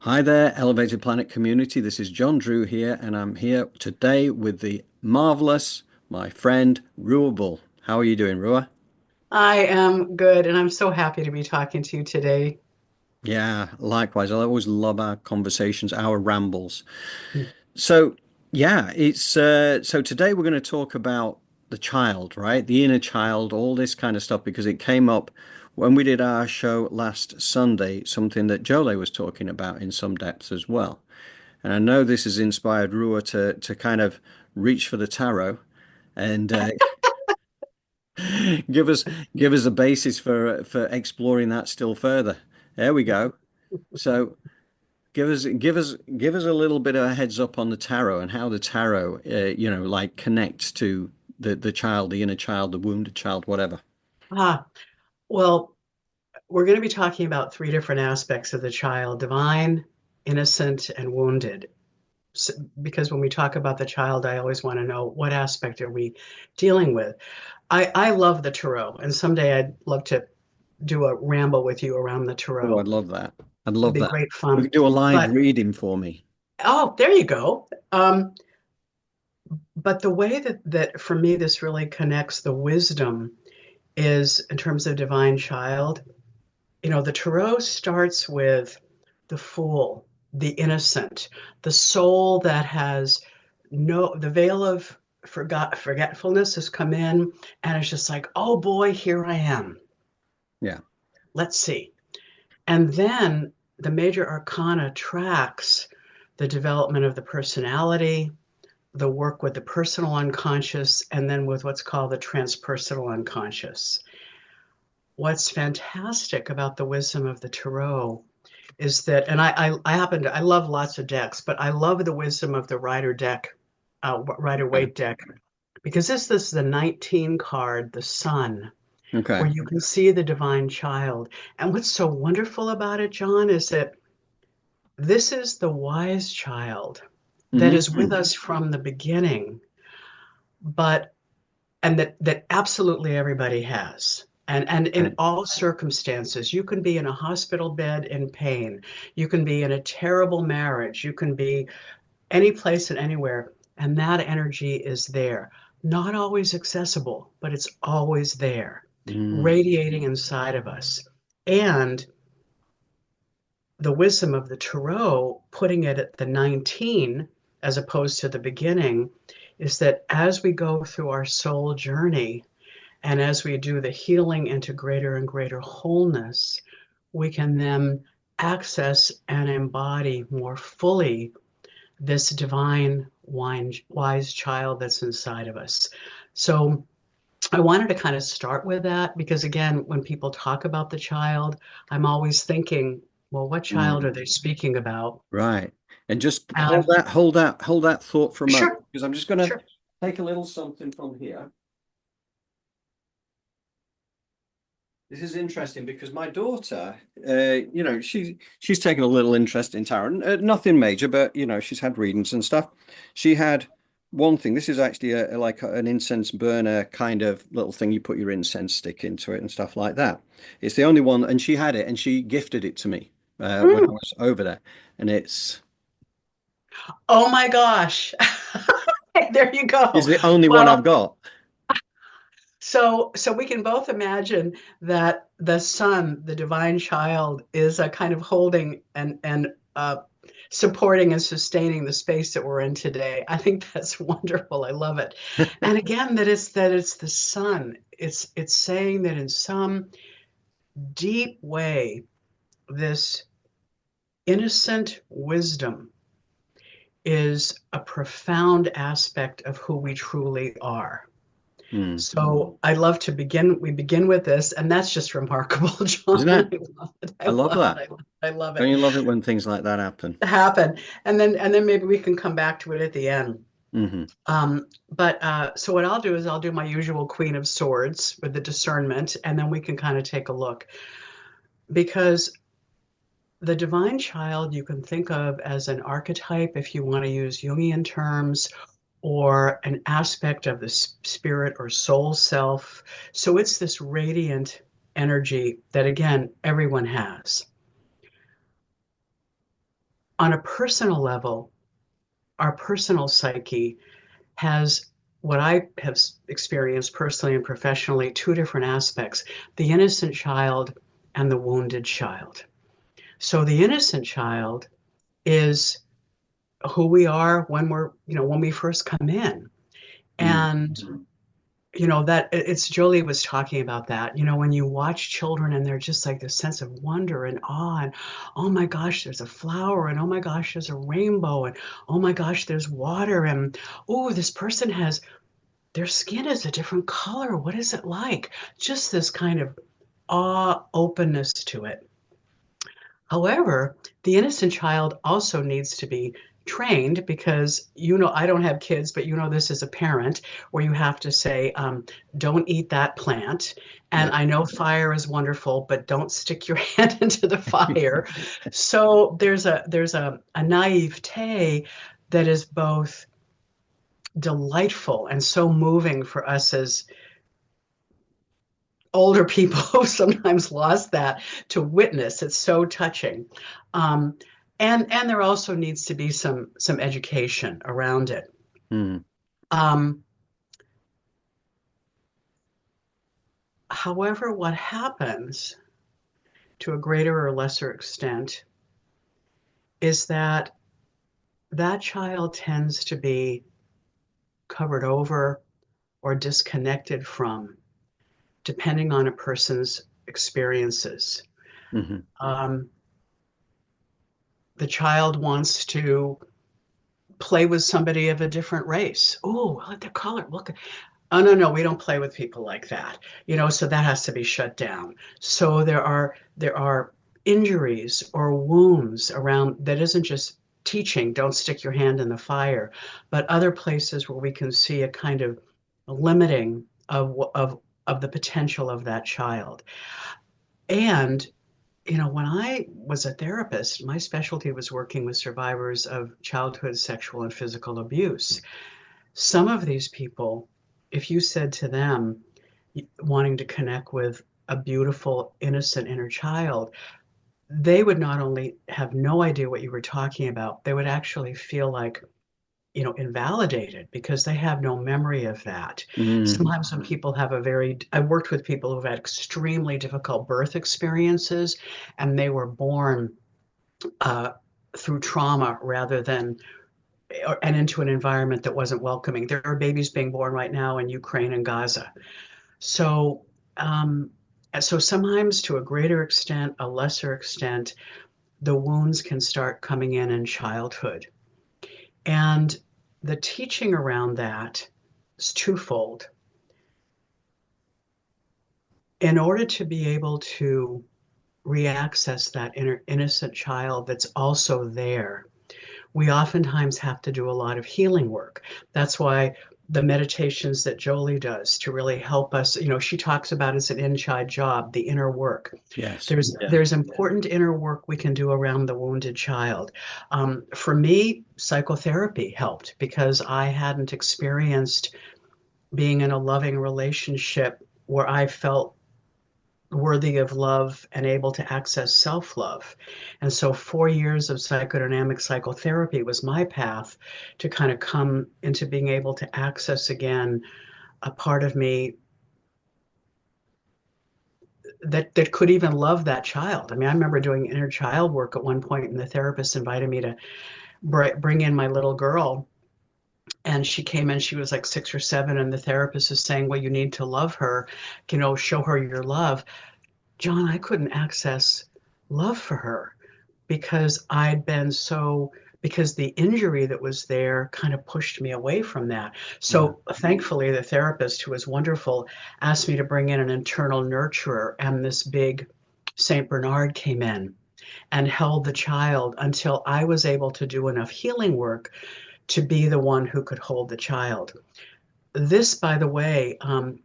Hi there, Elevated Planet community. This is John Drew here, and I'm here today with the marvelous, my friend, Ruah Bull. How are you doing, Ruah? I am good, and I'm so happy to be talking to you today. Yeah, likewise. I always love our conversations, our rambles. So, yeah, it's so today we're going to talk about the child, right? The inner child, all this kind of stuff, because it came up when we did our show last Sunday, something that Jole was talking about in some depth as well. And I know this has inspired Rua to kind of reach for the tarot and give us give us a basis for exploring that still further. There we go. So give us a little bit of a heads up on the tarot and how the tarot like connects to the child, the inner child, the wounded child, whatever. Ah, well, we're going to be talking about three different aspects of the child: divine, innocent, and wounded. S Because when we talk about the child, I always want to know what aspect are we dealing with. I love the tarot, and someday I'd love to do a ramble with you around the Oh, tarot. I'd love that. I'd It'd love be that. great We fun. could do a live But reading for me. oh, there you go. But the way that for me this really connects the wisdom is in terms of divine child. The tarot starts with the fool, the innocent, the soul that has the veil of forgetfulness has come in, and it's just like, oh boy, here I am. Yeah. Let's see. And then the major arcana tracks the development of the personality, the work with the personal unconscious, and then with what's called the transpersonal unconscious. What's fantastic about the wisdom of the tarot is that, and I love lots of decks, but I love the wisdom of the Rider deck, Rider Okay. Waite deck, because this is the 19 card, the Sun, Okay. where you can see the divine child. And what's so wonderful about it, John, is that this is the wise child that is with Hmm. us from the beginning, but and that absolutely everybody has. And in Okay. all circumstances, you can be in a hospital bed in pain, you can be in a terrible marriage, you can be any place and anywhere, and that energy is there. Not always accessible, but it's always there, Mm. radiating inside of us. And the wisdom of the tarot, putting it at the 19 as opposed to the beginning, is that as we go through our soul journey, and as we do the healing into greater and greater wholeness, we can then access and embody more fully this divine wise child that's inside of us. So I wanted to kind of start with that because, again, when people talk about the child, I'm always thinking, well, what child are Mm. they speaking about? Right. And just And hold that thought for a moment, sure, because I'm just going to sure. take a little something from here. This is interesting because my daughter, she's taken a little interest in tarot. Nothing major, but she's had readings and stuff. She had one thing. This is actually an incense burner kind of little thing. You put your incense stick into it and stuff like that. It's the only one, and she had it, and she gifted it to me when I Mm. was over there, and Oh my gosh. There you it's go. the only one I've Well, got. so we can both imagine that the Son, the divine child, is a kind of holding and supporting and sustaining the space that we're in today. I think that's wonderful. I love it. And again, that it's the Son. It's saying that in some deep way, this innocent wisdom is a profound aspect of who we truly are. Hmm. So I love to begin. We begin with this, and that's just remarkable, John. Isn't I it? love it. I I love love it. that. I love it. I love Don't it. you love it when things like that happen? Happen, and then maybe we can come back to it at the end. Hmm. But so what I'll do is I'll do my usual Queen of Swords with the discernment, and then we can kind of take a look because the divine child you can think of as an archetype if you want to use Jungian terms, or an aspect of the spirit or soul self. So it's this radiant energy that, again, everyone has. on a personal level, our personal psyche has what I have experienced personally and professionally, two different aspects, the innocent child and the wounded child. So the innocent child is who we are when when we first come in. Mm. And that it's Jolie was talking about that, when you watch children and they're just like this sense of wonder and awe and oh my gosh, there's a flower and oh my gosh, there's a rainbow and oh my gosh, there's water and oh, this person has their skin is a different color. What is it like? Just this kind of awe, openness to it. However, the innocent child also needs to be trained because, I don't have kids, but this as a parent, where you have to say, don't eat that plant. And Yeah. I know fire is wonderful, but don't stick your hand into the fire. So there's a naivete that is both delightful and so moving for us as older people who sometimes lost that to witness. It's so touching. Um, and there also needs to be some education around it. Mm. Um, However, what happens to a greater or lesser extent is that that child tends to be covered over or disconnected from, depending on a person's experiences. Hmm. Um, the child wants to play with somebody of a different race. Oh, look at their color. Look. Oh, no, no, we don't play with people like that. So that has to be shut down. So there are injuries or wounds around that isn't just teaching, don't stick your hand in the fire, but other places where we can see a kind of limiting of the potential of that child. And when I was a therapist, my specialty was working with survivors of childhood sexual and physical abuse. Some of these people, if you said to them, wanting to connect with a beautiful, innocent inner child, they would not only have no idea what you were talking about, they would actually feel like, invalidated because they have no memory of that. Mm. Sometimes when people have I worked with people who've had extremely difficult birth experiences and they were born uh, through trauma rather than and into an environment that wasn't welcoming. There are babies being born right now in Ukraine and Gaza. So, um, so sometimes to a greater extent, a lesser extent, the wounds can start coming in childhood. And the teaching around that is twofold. In order to be able to reaccess that inner innocent child that's also there, we oftentimes have to do a lot of healing work. That's why the meditations that Jolie does to really help us, she talks about as an inside job, the inner work. Yes. There's important inner work we can do around the wounded child. For me, psychotherapy helped because I hadn't experienced being in a loving relationship where I felt worthy of love and able to access self-love. And so 4 years of psychodynamic psychotherapy was my path to kind of come into being able to access again a part of me that could even love that child. I mean, I remember doing inner child work at one point and the therapist invited me to bring in my little girl. And she came in, she was like 6 or 7, and the therapist is saying, well, you need to love her, show her your love. John, I couldn't access love for her because because the injury that was there kind of pushed me away from that. Mm. So thankfully, the therapist, who was wonderful, asked me to bring in an internal nurturer, and this big St. Bernard came in and held the child until I was able to do enough healing work to be the one who could hold the child. This, by the way, and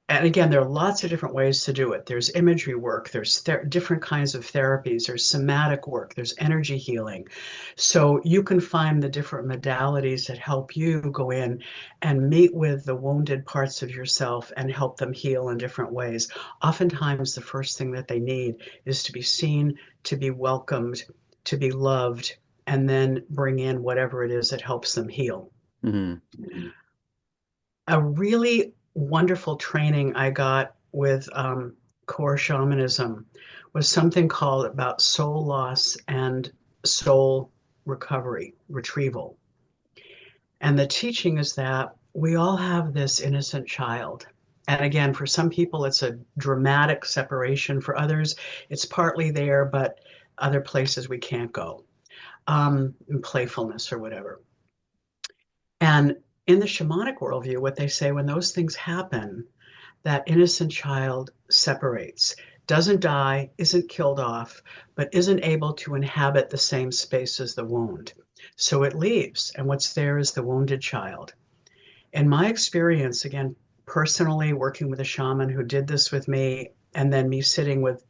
again, there are lots of different ways to do it. There's imagery work, there's different kinds of therapies, there's somatic work, there's energy healing. So you can find the different modalities that help you go in and meet with the wounded parts of yourself and help them heal in different ways. Oftentimes, the first thing that they need is to be seen, to be welcomed, to be loved, and then bring in whatever it is that helps them heal. Mm-hmm. A really wonderful training I got with core shamanism was something called about soul loss and soul recovery, retrieval. And the teaching is that we all have this innocent child. And again, for some people, it's a dramatic separation. For others, it's partly there, but other places we can't go, in playfulness or whatever. And in the shamanic worldview, what they say when those things happen, that innocent child separates, doesn't die, isn't killed off, but isn't able to inhabit the same space as the wound. So it leaves, and what's there is the wounded child. In my experience, again, personally working with a shaman who did this with me, and then me sitting with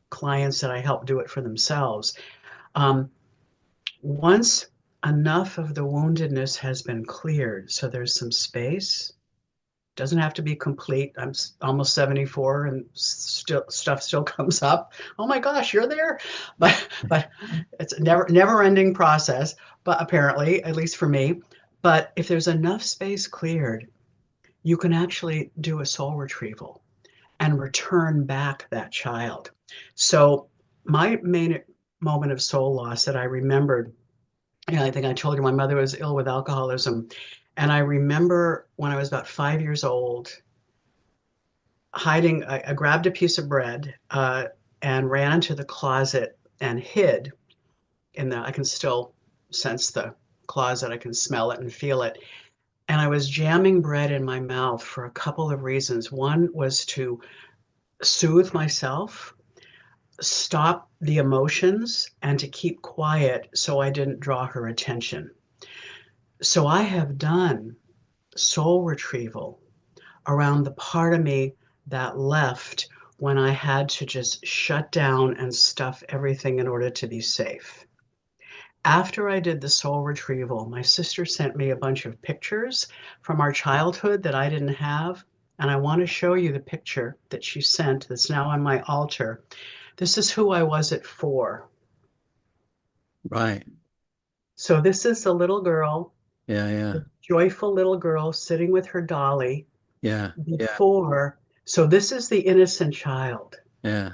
clients that I help do it for themselves, um, once enough of the woundedness has been cleared, so there's some space, doesn't have to be complete. I'm almost 74 and still stuff still comes up. Oh my gosh, you're there. But it's a never ending process, but apparently, at least for me. But if there's enough space cleared, you can actually do a soul retrieval and return back that child. So my main moment of soul loss that I remembered, I think I told you my mother was ill with alcoholism. And I remember when I was about 5 years old, hiding, I grabbed a piece of bread and ran into the closet and hid I can still sense the closet, I can smell it and feel it. And I was jamming bread in my mouth for a couple of reasons. One was to soothe myself, stop the emotions, and to keep quiet so I didn't draw her attention. So I have done soul retrieval around the part of me that left when I had to just shut down and stuff everything in order to be safe. After I did the soul retrieval, my sister sent me a bunch of pictures from our childhood that I didn't have. And I want to show you the picture that she sent that's now on my altar. This is who I was at 4. Right. So this is the little girl, Yeah, yeah. the joyful little girl sitting with her dolly Yeah. Yeah. before. So this is the innocent child. Yeah.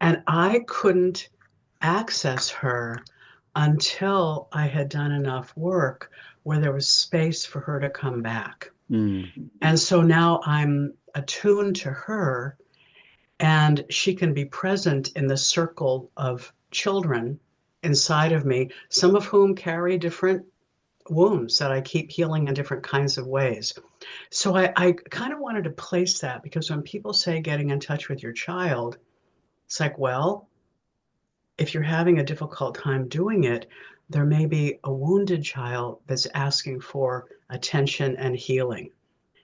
And I couldn't access her until I had done enough work where there was space for her to come back. Mm. And so now I'm attuned to her, and she can be present in the circle of children inside of me, some of whom carry different wounds that I keep healing in different kinds of ways. So I kind of wanted to place that, because when people say getting in touch with your child, it's like, well, if you're having a difficult time doing it, there may be a wounded child that's asking for attention and healing.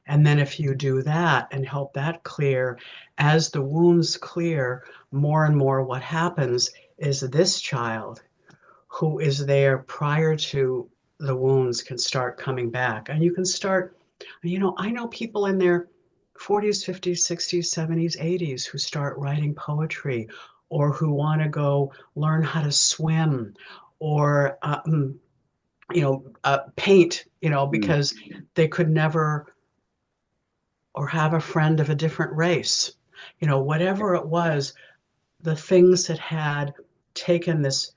And then if you do that and help that clear, as the wounds clear more and more, what happens is this child who is there prior to the wounds can start coming back. And you can start, I know people in their 40s, 50s, 60s, 70s, 80s who start writing poetry, or who want to go learn how to swim, or paint, Mm. because they could never, or have a friend of a different race, whatever it was, the things that had taken this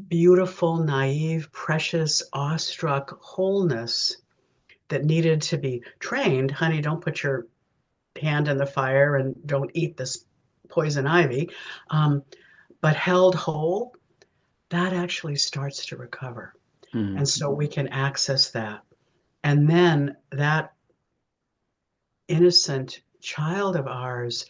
beautiful, naive, precious, awestruck wholeness that needed to be trained. Honey, don't put your hand in the fire and don't eat this poison ivy, but held whole, that actually starts to recover. Mm. And so we can access that. And then that innocent child of ours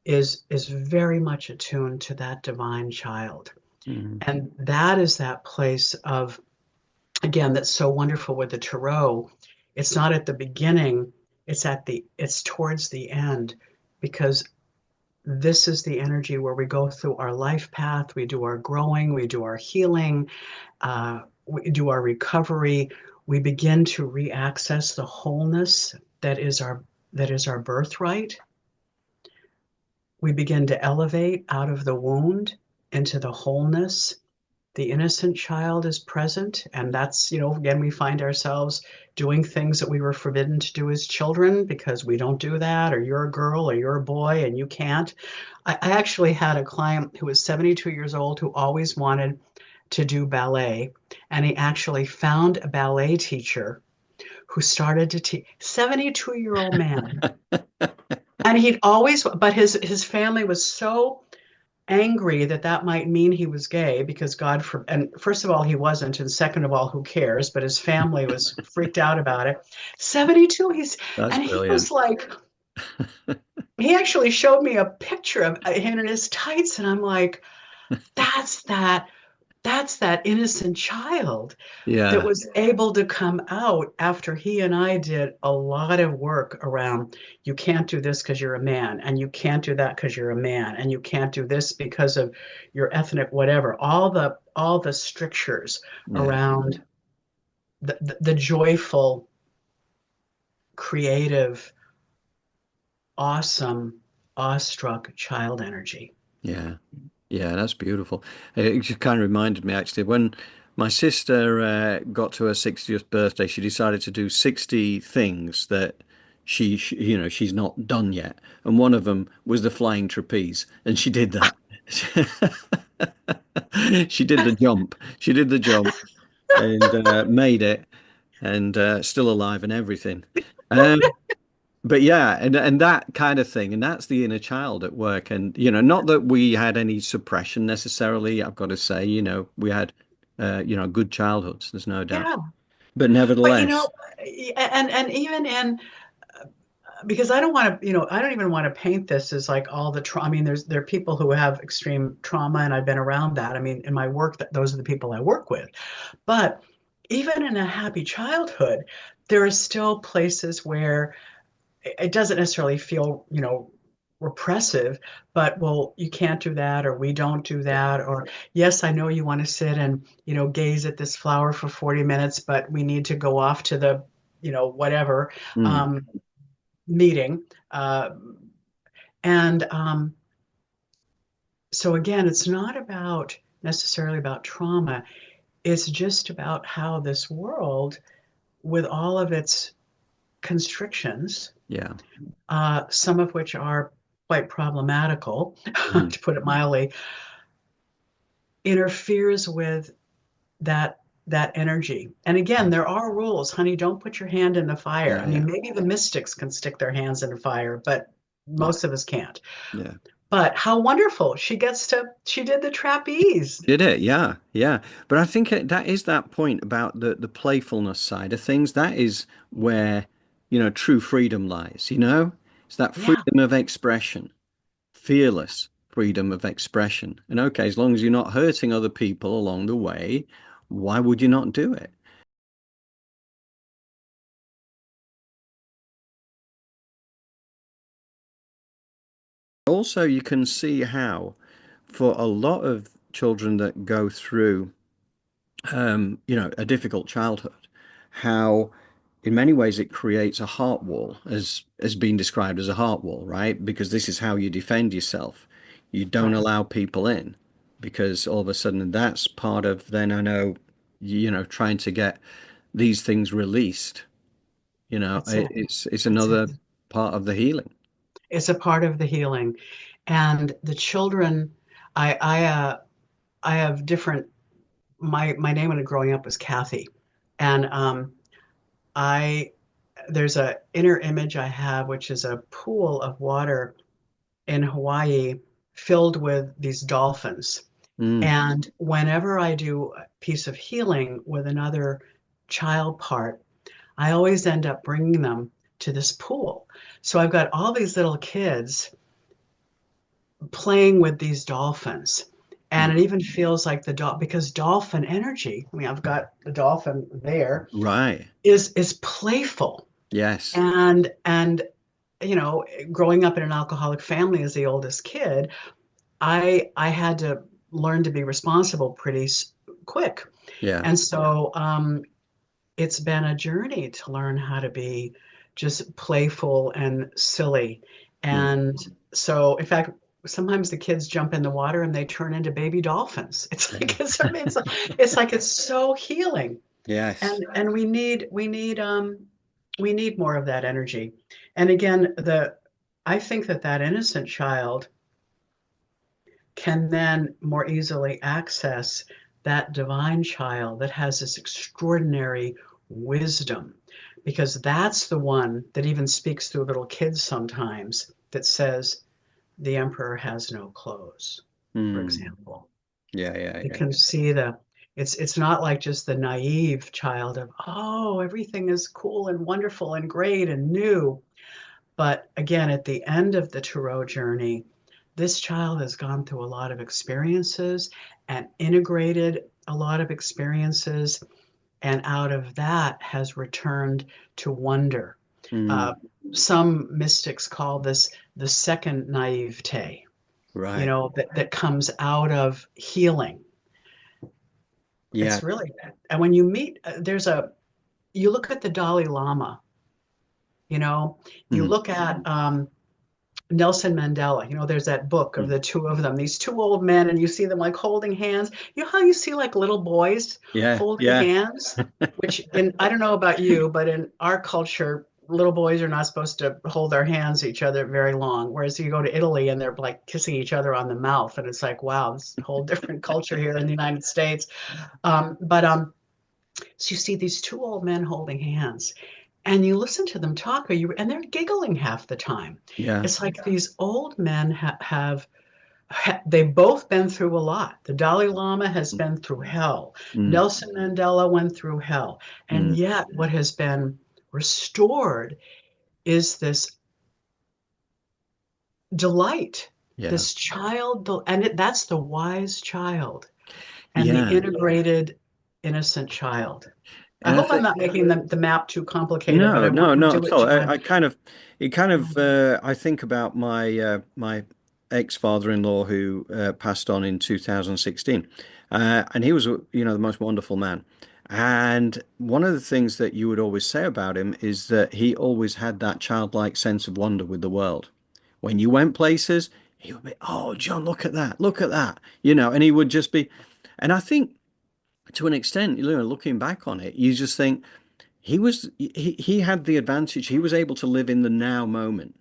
is very much attuned to that divine child. Mm. And that is that place of, again, that's so wonderful with the tarot. It's not at the beginning, it's towards the end, because this is the energy where we go through our life path, we do our growing, we do our healing, we do our recovery, we begin to re-access the wholeness that is our birthright. We begin to elevate out of the wound into the wholeness. the innocent child is present. And that's, again, we find ourselves doing things that we were forbidden to do as children because we don't do that, or you're a girl or you're a boy and you can't. I actually had a client who was 72 years old who always wanted to do ballet. And he actually found a ballet teacher who started to teach, 72-year-old man. And he'd always, but his family was so angry that that might mean he was gay because God for and first of all he wasn't, and second of all who cares, but his family was freaked out about it. 72, That's and he brilliant. was like, he actually showed me a picture of him in his tights, and I'm like, that's that that's that innocent child that Yeah, was able to come out after he and I did a lot of work around, you can't do this because you're a man, and you can't do that because you're a man, and you can't do this because of your ethnic whatever, all the strictures yeah, around the joyful, creative, awesome, awestruck child energy. yeah. Yeah, that's beautiful. It just kind of reminded me actually when my sister got to her 60th birthday, she decided to do 60 things that she's not done yet. And one of them was the flying trapeze, and she did that. She did the jump. She did the jump and made it, and still alive and everything. Um, but yeah, and that kind of thing, and that's the inner child at work. And not that we had any suppression necessarily. I've got to say, we had, good childhoods. There's no doubt. Yeah, But but nevertheless, and even in, because I don't want to, I don't even want to paint this as like all the trauma. I mean, there are people who have extreme trauma, and I've been around that. I mean, in my work, that those are the people I work with. But even in a happy childhood, there are still places where it doesn't necessarily feel, repressive, but well, you can't do that, or we don't do yeah. that, or yes, I know you want to sit and, gaze at this flower for 40 minutes, but we need to go off to the, whatever. Mm, Um, Meeting. Uh, and so again, it's not about necessarily about trauma. It's just about how this world, with all of its constrictions, yeah. some of which are quite problematical, Mm, to put it mildly, interferes with that energy. And again, there are rules, honey. Don't put your hand in the fire. yeah, I mean, yeah, maybe the mystics can stick their hands in the fire, but yeah, most of us can't. yeah. But how wonderful. She did the trapeze. Did it? Yeah, yeah. But I think that is that point about the playfulness side of things. That is where, true freedom lies, It's that Yeah, freedom of expression. Fearless freedom of expression. And okay, as long as you're not hurting other people along the way, why would you not do it? Also, you can see how, for a lot of children that go through, a difficult childhood, how in many ways it creates a heart wall, as being described as a heart wall, right? Because this is how you defend yourself. You don't right. allow people in because all of a sudden that's part of then I know, trying to get these things released. That's it. It's That's it. another part of the healing. It's a part of the healing. And the children, I have different, my name when growing up was Kathy. And I there's a inner image I have, which is a pool of water in Hawaii filled with these dolphins. Mm, And whenever I do a piece of healing with another child part, I always end up bringing them to this pool. So I've got all these little kids playing with these dolphins. And it mm. even feels like because dolphin energy, I mean, I've got the dolphin there, Right. is playful. Yes. And growing up in an alcoholic family as the oldest kid, I had to learn to be responsible pretty quick. Yeah. And so it's been a journey to learn how to be just playful and silly. Yeah. And so, in fact, sometimes the kids jump in the water and they turn into baby dolphins. It's Yeah. like it's so healing. Yes. And we need more of that energy. And again, the I think that that innocent child can then more easily access that divine child that has this extraordinary wisdom, because that's the one that even speaks through little kids sometimes, that says the emperor has no clothes, for Mm. example. Yeah, yeah, You yeah. can see it's not like just the naive child of, oh, everything is cool and wonderful and great and new. But again, at the end of the Tarot journey, this child has gone through a lot of experiences and integrated a lot of experiences, and out of that has returned to wonder. Uh, Mm. some mystics call this the second naivete, Right. that comes out of healing. Yeah. It's really, and when you meet, you look at the Dalai Lama, you know, you Mm. look at Nelson Mandela, there's that book of Mm. the two of them, these two old men, and you see them like holding hands. You know how you see like little boys Yeah, holding yeah. hands? Which, I don't know about you, but in our culture, little boys are not supposed to hold their hands to each other very long. Whereas you go to Italy and they're like kissing each other on the mouth. And it's like, wow, this is a whole different culture here in the United States. But So you see these two old men holding hands, and you listen to them talk, and they're giggling half the time. Yeah. It's like these old men they've both been through a lot. The Dalai Lama has been through hell. Mm. Nelson Mandela went through hell. And Mm. yet, what has been restored is this delight, Yeah. this child, and that's the wise child and the Yeah. integrated, innocent child. I And I hope I'm think not making the map too complicated, but no, I want no, to not do at it all. I justice. kind of, it kind of, I think about my ex-father-in-law who passed on in 2016, and he was, the most wonderful man. And one of the things that you would always say about him is that he always had that childlike sense of wonder with the world. When you went places, he would be, "Oh, John, look at that," and he would just be, and I think to an extent, looking back on it, you just think he had the advantage. He was able to live in the now moment,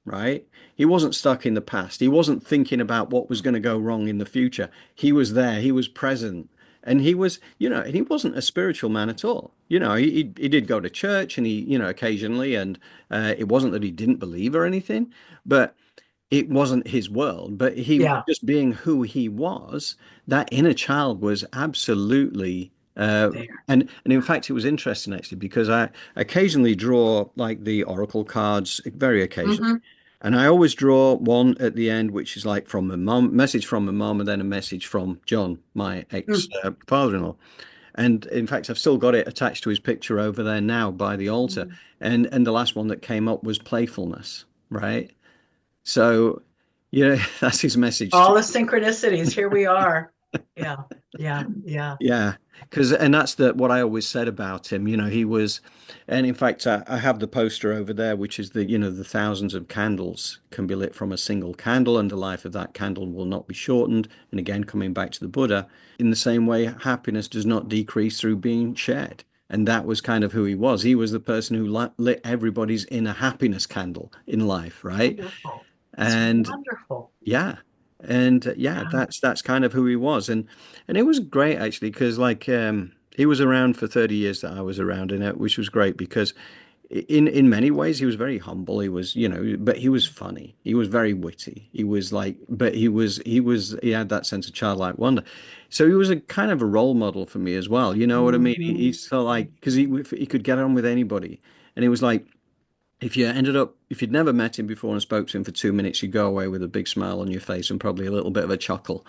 right? He wasn't stuck in the past. He wasn't thinking about what was going to go wrong in the future. He was there. He was present. And he was, and he wasn't a spiritual man at all. He did go to church and he, occasionally, and it wasn't that he didn't believe or anything, but it wasn't his world. But he Yeah, just being who he was, that inner child was absolutely there. and in fact, it was interesting actually because I occasionally draw like the oracle cards, very occasionally, Hmm. and I always draw one at the end, which is like from my mom, message from my mom, and then a message from John, my ex father-in-law. And in fact, I've still got it attached to his picture over there now by the altar. Mm. And the last one that came up was playfulness, right? So, that's his message to All the synchronicities. Here we are. Yeah, yeah, yeah. yeah, because and that's what I always said about him. He was, and in fact, I have the poster over there, which is the thousands of candles can be lit from a single candle, and the life of that candle will not be shortened. And again, coming back to the Buddha, in the same way, happiness does not decrease through being shared. And that was kind of who he was. He was the person who lit everybody's inner happiness candle in life, right? Wonderful. It's And wonderful. yeah, and yeah, Yeah. that's kind of who he was, and it was great actually because like he was around for 30 years that I was around in it, which was great because in many ways he was very humble. He was but he was funny. He was very witty. He was like, but he had that sense of childlike wonder. So he was a kind of a role model for me as well. You know what I mean? Hmm. He's so like because he could get on with anybody, and it was like if you'd never met him before and spoke to him for 2 minutes, you'd go away with a big smile on your face and probably a little bit of a chuckle.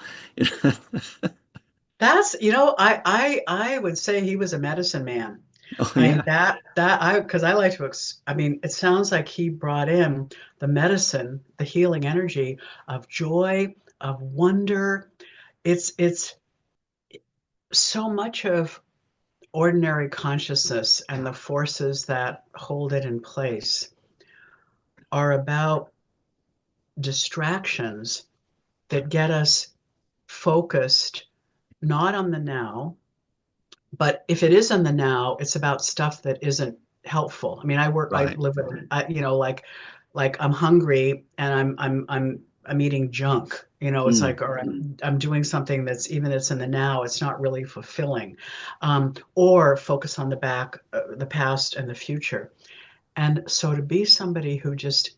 That's, I would say he was a medicine man. Oh I mean, yeah. because I like to, I mean, it sounds like he brought in the medicine, the healing energy of joy, of wonder. It's so much of ordinary consciousness and the forces that hold it in place are about distractions that get us focused not on the now, but if it is in the now, it's about stuff that isn't helpful. I mean, I Right. live with, like I'm hungry and I'm eating junk. It's Mm. like, or I'm doing something that's even it's in the now, it's not really fulfilling. Or focus on the past and the future. And so to be somebody who just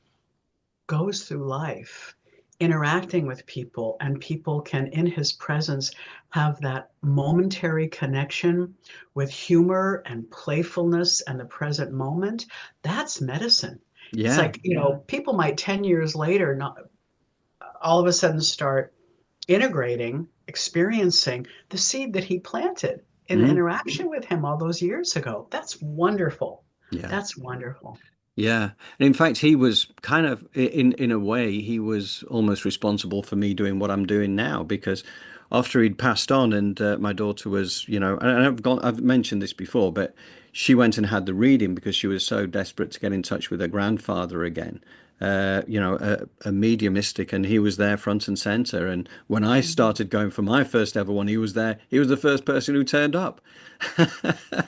goes through life interacting with people, and people can in his presence have that momentary connection with humor and playfulness and the present moment. That's medicine. It's Yeah. like, people might 10 years later not all of a sudden start integrating, experiencing the seed that he planted in the Mm. interaction with him all those years ago. That's wonderful. Yeah. That's wonderful. Yeah. And in fact, he was kind of, in a way, he was almost responsible for me doing what I'm doing now, because after he'd passed on and my daughter was, and I've mentioned this before, but she went and had the reading because she was so desperate to get in touch with her grandfather again. A mediumistic, and he was there front and center. And when I started going for my first ever one, he was there. He was the first person who turned up.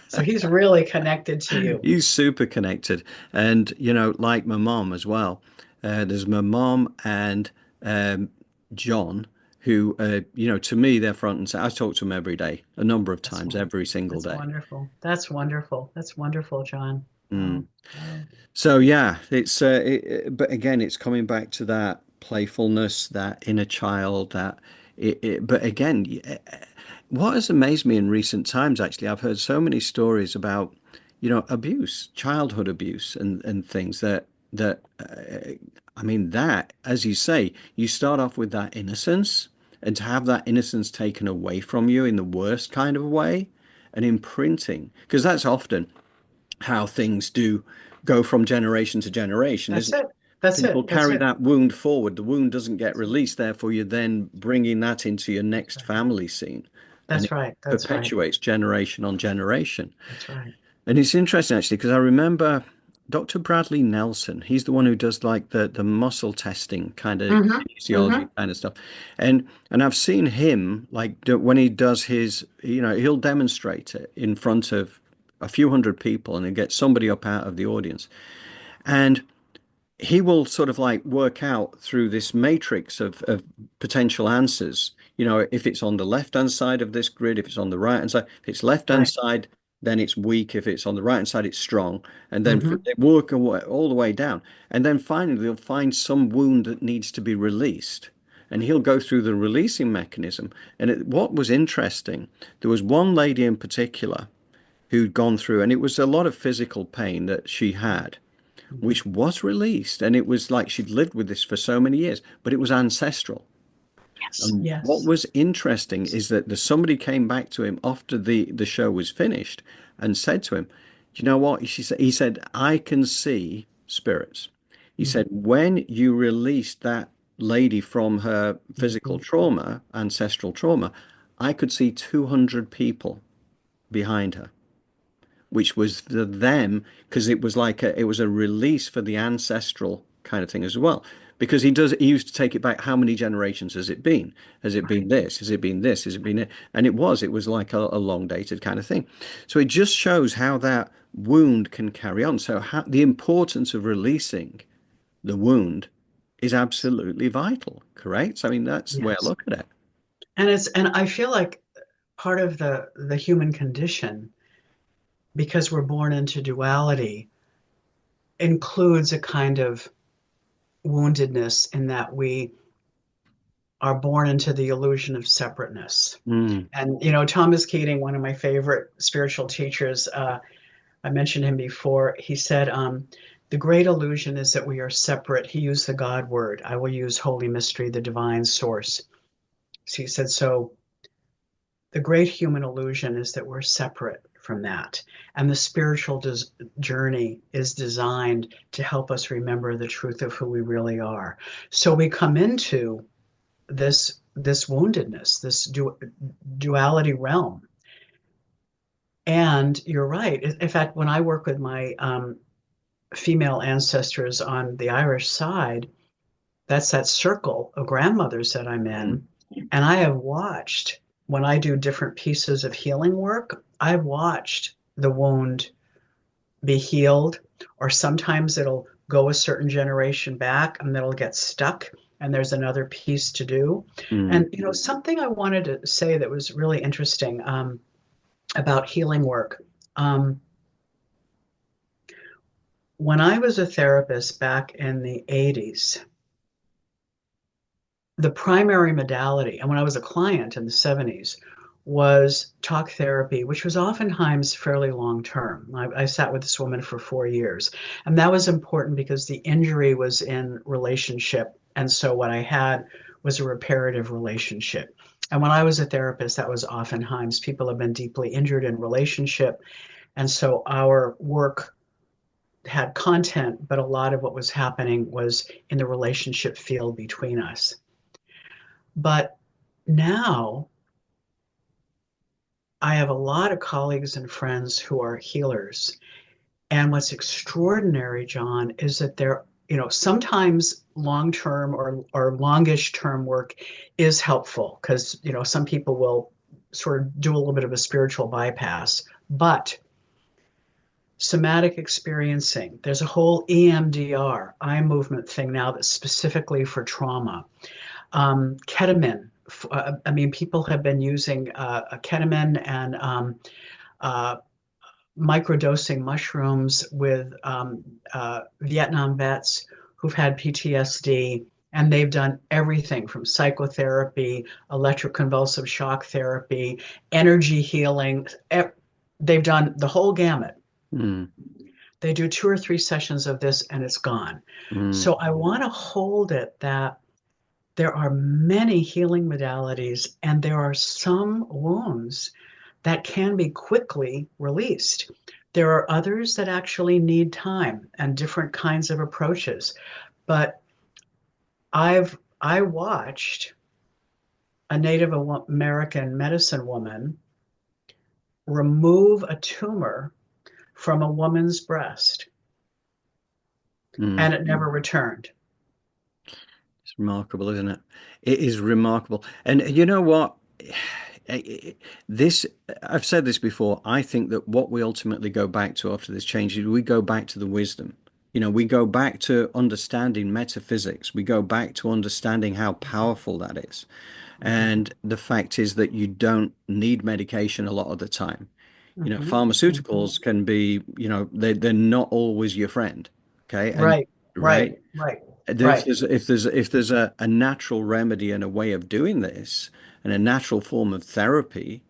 So he's really connected to you. He's super connected. And, like my mom as well. There's my mom and um, John, who, to me, they're front and center. I talk to them every day, a number of That's times, wonderful. every single That's day. wonderful. That's wonderful. That's wonderful, John. Mm. Wow. Wow. So, yeah, but again, it's coming back to that playfulness, that inner child, but again, what has amazed me in recent times, actually, I've heard so many stories about, abuse, childhood abuse, and things I mean, that, as you say, you start off with that innocence, and to have that innocence taken away from you in the worst kind of way, and imprinting, because that's often how things do go from generation to generation, That's isn't it. it? That's People it. That's carry it. that wound forward. The wound doesn't get That's it. released, therefore you're then bringing that into your That's next right. family scene, and That's it right. That's right. perpetuates generation on generation. That's right. And it's interesting actually because I remember Dr. Bradley Nelson. He's the one who does like the muscle testing kind of Mm-hmm. kinesiology Mm-hmm. kind of stuff. And I've seen him like when he does his, he'll demonstrate it in front of a few hundred people and he gets somebody up out of the audience. And he will sort of like work out through this matrix of potential answers. If it's on the left hand side of this grid, if it's on the right hand side, if it's left hand Right. side, then it's weak. If it's on the right hand side, it's strong. And then Mm-hmm. they work all the way down. And then finally, they'll find some wound that needs to be released. And he'll go through the releasing mechanism. And what was interesting, there was one lady in particular who'd gone through, and it was a lot of physical pain that she had, Mm-hmm. which was released. And it was like she'd lived with this for so many years, but it was ancestral. Yes. And what Yes. was interesting is that somebody came back to him after the show was finished and said to him, "Do you know what?" He said, "I can see spirits." He Mm-hmm. said, "When you released that lady from her physical Mm-hmm. trauma, ancestral trauma, I could see 200 people behind her." Which was the them, because it was like it was a release for the ancestral kind of thing as well. Because he used to take it back. How many generations has it been? Has it Right. been this? Has it been this? Has it been it? And it was like a long dated kind of thing. So it just shows how that wound can carry on. So the importance of releasing the wound is absolutely vital. Correct? I mean, that's the way I Yes. look at it. And I feel like part of the human condition, because we're born into duality, includes a kind of woundedness in that we are born into the illusion of separateness. Mm, And Thomas Keating, one of my favorite spiritual teachers, I mentioned him before. He said, "The great illusion is that we are separate." He used the God word. I will use Holy Mystery, the divine source. So he said, "So the great human illusion is that we're separate from that, and the spiritual journey is designed to help us remember the truth of who we really are." So we come into this woundedness, this duality realm. And you're right. In fact, when I work with my female ancestors on the Irish side, that's that circle of grandmothers that I'm Mm, in. And I have watched when I do different pieces of healing work, I've watched the wound be healed, or sometimes it'll go a certain generation back and it'll get stuck and there's another piece to do. mm, And, something I wanted to say that was really interesting about healing work. Um, when I was a therapist back in the 80s, the primary modality, and when I was a client in the 70s, was talk therapy, which was oftentimes fairly long term. I sat with this woman for 4 years, and that was important because the injury was in relationship. And so what I had was a reparative relationship. And when I was a therapist, that was oftentimes people have been deeply injured in relationship. And so our work had content, but a lot of what was happening was in the relationship field between us. But now I have a lot of colleagues and friends who are healers. And what's extraordinary, John, is that sometimes long term or longish term work is helpful because, some people will sort of do a little bit of a spiritual bypass. But somatic experiencing, there's a whole EMDR, eye movement thing now that's specifically for trauma. Ketamine. I mean, people have been using ketamine and uh, microdosing mushrooms with Vietnam vets who've had PTSD, and they've done everything from psychotherapy, electroconvulsive shock therapy, energy healing. They've done the whole gamut. mm, They do 2 or 3 sessions of this and it's gone. mm. So I want to hold it that there are many healing modalities, and there are some wounds that can be quickly released. There are others that actually need time and different kinds of approaches. But I watched a Native American medicine woman remove a tumor from a woman's breast, Mm. and it never returned. It's remarkable, isn't it? It is remarkable. And you know what? This, I've said this before. I think that what we ultimately go back to after this change is we go back to the wisdom. We go back to understanding metaphysics. We go back to understanding how powerful that is. Mm-hmm. And the fact is that you don't need medication a lot of the time. Mm-hmm. Mm-hmm. Pharmaceuticals can be, they're not always your friend. Okay. And Right, right, right. right, If right. there's a natural remedy and a way of doing this and a natural form of therapy,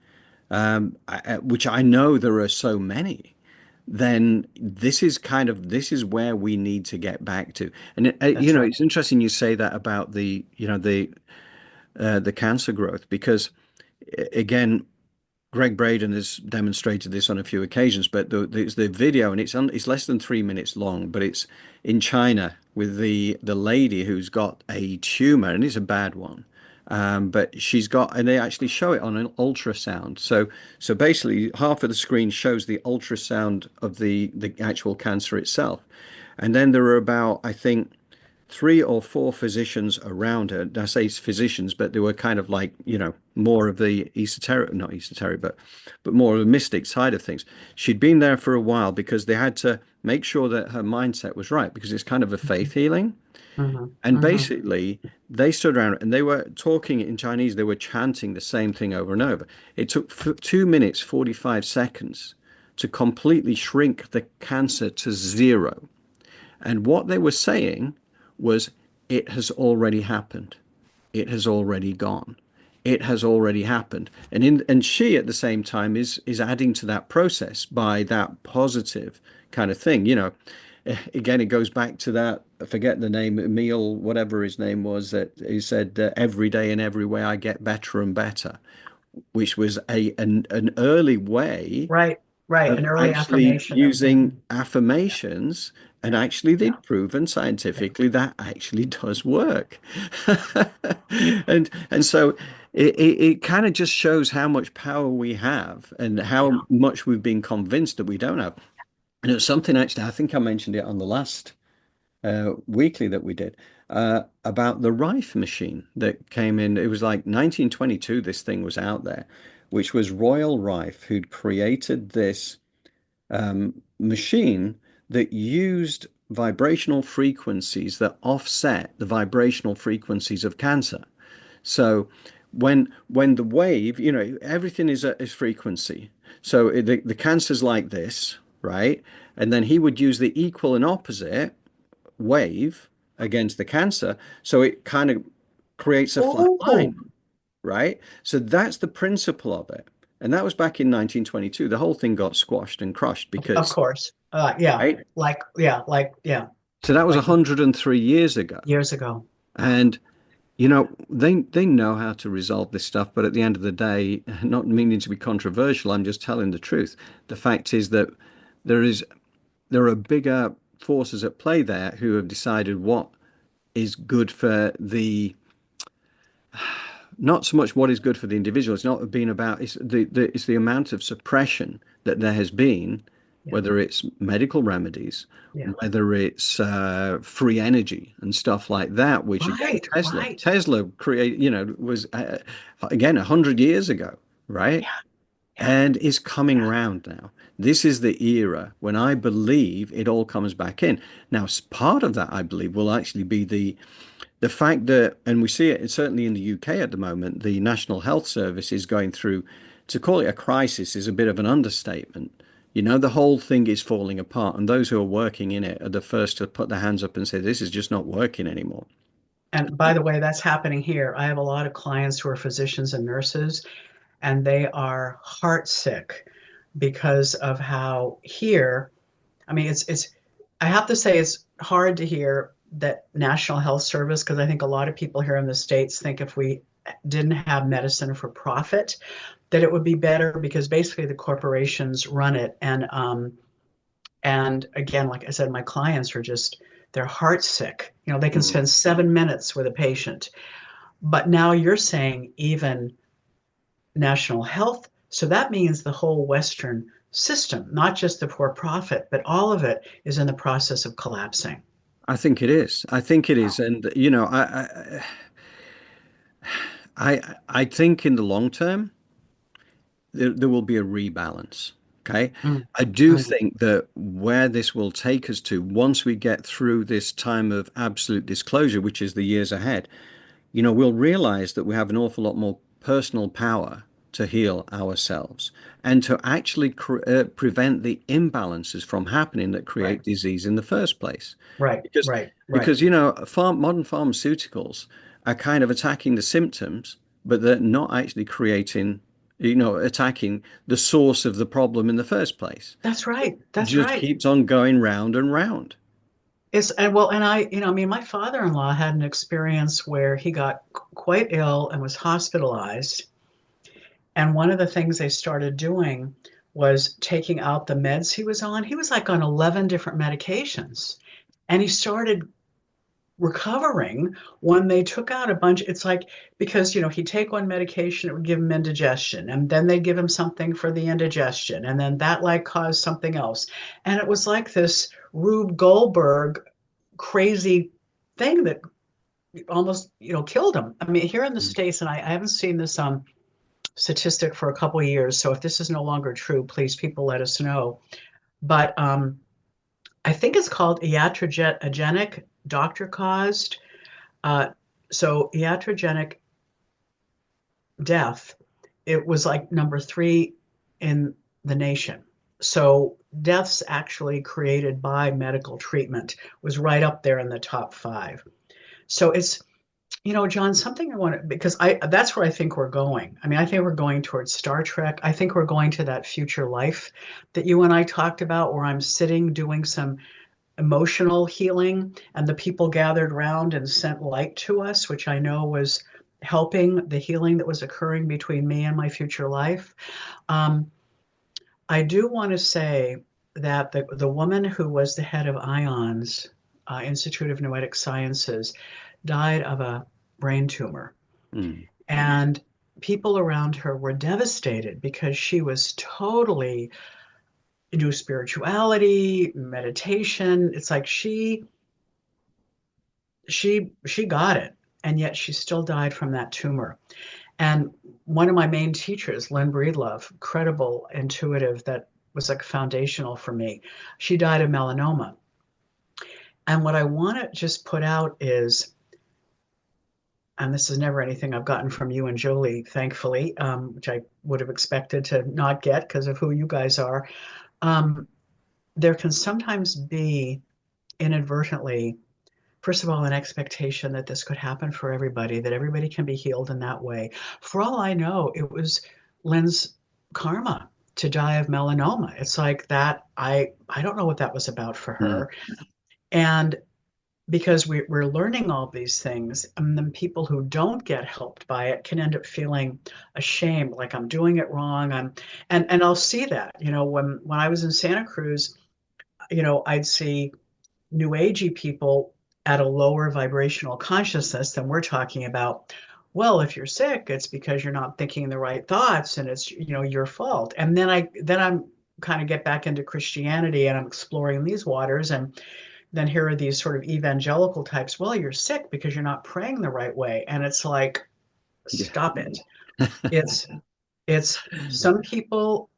which I know there are so many, then this is where we need to get back to. And That's right. it's interesting you say that about the cancer growth because again, Greg Braden has demonstrated this on a few occasions, but there's the video, and it's less than 3 minutes long, but it's in China with the lady who's got a tumor, and it's a bad one. But she's got, and they actually show it on an ultrasound. So basically, half of the screen shows the ultrasound of the actual cancer itself, and then there are about, I think, 3 or 4 physicians around her. I say physicians, but they were kind of like, more of the esoteric, not esoteric, but more of the mystic side of things. She'd been there for a while because they had to make sure that her mindset was right because it's kind of a Mm-hmm. faith healing. Mm-hmm. And Mm-hmm. basically, they stood around and they were talking in Chinese. They were chanting the same thing over and over. It took 2 minutes, 45 seconds to completely shrink the cancer to zero. And what they were saying was, it has already happened. It has already gone. It has already happened. And she at the same time is adding to that process by that positive kind of thing. Again, it goes back to that, I forget the name, Emil, whatever his name was, that he said, every day and every way I get better and better, which was an early way Right, right. of An early actually affirmation of using yeah, affirmations, and yeah, actually yeah, they'd proven yeah, scientifically that actually does work. And so it kind of just shows how much power we have and yeah. how much we've been convinced that we don't have. And it was something actually, I think I mentioned it on the last weekly that we did. about the Rife machine that came in. It was like 1922, this thing was out there, which was Royal Rife, who'd created this machine that used vibrational frequencies that offset the vibrational frequencies of cancer. So when the wave, everything is frequency. So the cancer's like this, right? And then he would use the equal and opposite wave against the cancer, so it kind of creates a flat Oh, line, right? So that's the principle of it. And that was back in 1922. The whole thing got squashed and crushed of because, course. Yeah, right? yeah, So that was like 103 years ago. years ago. Wow. And they know how to resolve this stuff, but at the end of the day, not meaning to be controversial, I'm just telling the truth. The fact is that there is there are bigger forces at play there who have decided what is good for the not so much what is good for the individual. It's not been about it's the amount of suppression that there has been, Yeah, whether it's medical remedies, yeah. whether it's free energy and stuff like that. Which again, Right, Tesla right. Tesla create was again 100 years ago, right? Yeah, yeah. And is coming round now. This is the era when I believe it all comes back in. Now, part of that, I believe, will actually be the fact that, and we see it certainly in the UK at the moment, the National Health Service is going through, to call it a crisis is a bit of an understatement. The whole thing is falling apart, and those who are working in it are the first to put their hands up and say, this is just not working anymore. And by the way, that's happening here. I have a lot of clients who are physicians and nurses, and they are heartsick because of how here, I mean, I have to say it's hard to hear that National Health Service, because I think a lot of people here in the States think if we didn't have medicine for profit, that it would be better because basically the corporations run it. And again, like I said, my clients are just, they're heartsick. They can Mm. spend 7 minutes with a patient. But now you're saying even national health. So that means the whole Western system, not just the for profit, but all of it is in the process of collapsing. I think it is. I think it is. Wow. And, I think in the long term, there will be a rebalance. Okay. Mm, I do mm, think that where this will take us to, once we get through this time of absolute disclosure, which is the years ahead, we'll realize that we have an awful lot more personal power to heal ourselves and to actually prevent the imbalances from happening that right, create disease in the first place. right, Because, right, right. because modern pharmaceuticals are kind of attacking the symptoms, but they're not actually attacking the source of the problem in the first place. That's right. That's Just right. keeps on going round and round. It's and well, and I mean, my father-in-law had an experience where he got quite ill and was hospitalized. And one of the things they started doing was taking out the meds he was on. He was like on 11 different medications. And he started recovering when they took out a bunch. It's like because he'd take one medication, it would give him indigestion, and then they'd give him something for the indigestion, and then that like caused something else. And it was like this Rube Goldberg crazy thing that almost killed him. I mean, here in the States, and I haven't seen this statistic for a couple of years, so if this is no longer true, please people let us know. But I think it's called iatrogenic, doctor caused. Uh, so iatrogenic death, it was like number 3 in the nation. So deaths actually created by medical treatment was right up there in the top 5. So it's, John, something I want to, because that's where I think we're going. I mean, I think we're going towards Star Trek. I think we're going to that future life that you and I talked about, where I'm sitting doing some emotional healing and the people gathered around and sent light to us, which I know was helping the healing that was occurring between me and my future life. Um, I do want to say that the woman who was the head of IONS, Institute of Noetic Sciences, died of a brain tumor. Mm. And people around her were devastated because she was totally into spirituality, meditation. It's like she she got it, and yet she still died from that tumor. And one of my main teachers, Lynn Breedlove, incredible intuitive that was like foundational for me, she died of melanoma. And what I want to just put out is, and this is never anything I've gotten from you and Jolie, thankfully, which I would have expected to not get because of who you guys are. Um, there can sometimes be inadvertently, first of all, an expectation that this could happen for everybody, that everybody can be healed in that way. For all I know, it was Lynn's karma to die of melanoma. It's like that. I don't know what that was about for Mm. her. And because we're learning all these things, and then people who don't get helped by it can end up feeling ashamed, like I'm doing it wrong. And I'll see that, when I was in Santa Cruz, I'd see new agey people at a lower vibrational consciousness than we're talking about. Well, if you're sick, it's because you're not thinking the right thoughts, and it's your fault. And then I'm kind of get back into Christianity, and I'm exploring these waters, and then here are these sort of evangelical types. Well, you're sick because you're not praying the right way, and it's like, Yeah. stop it. It's it's some people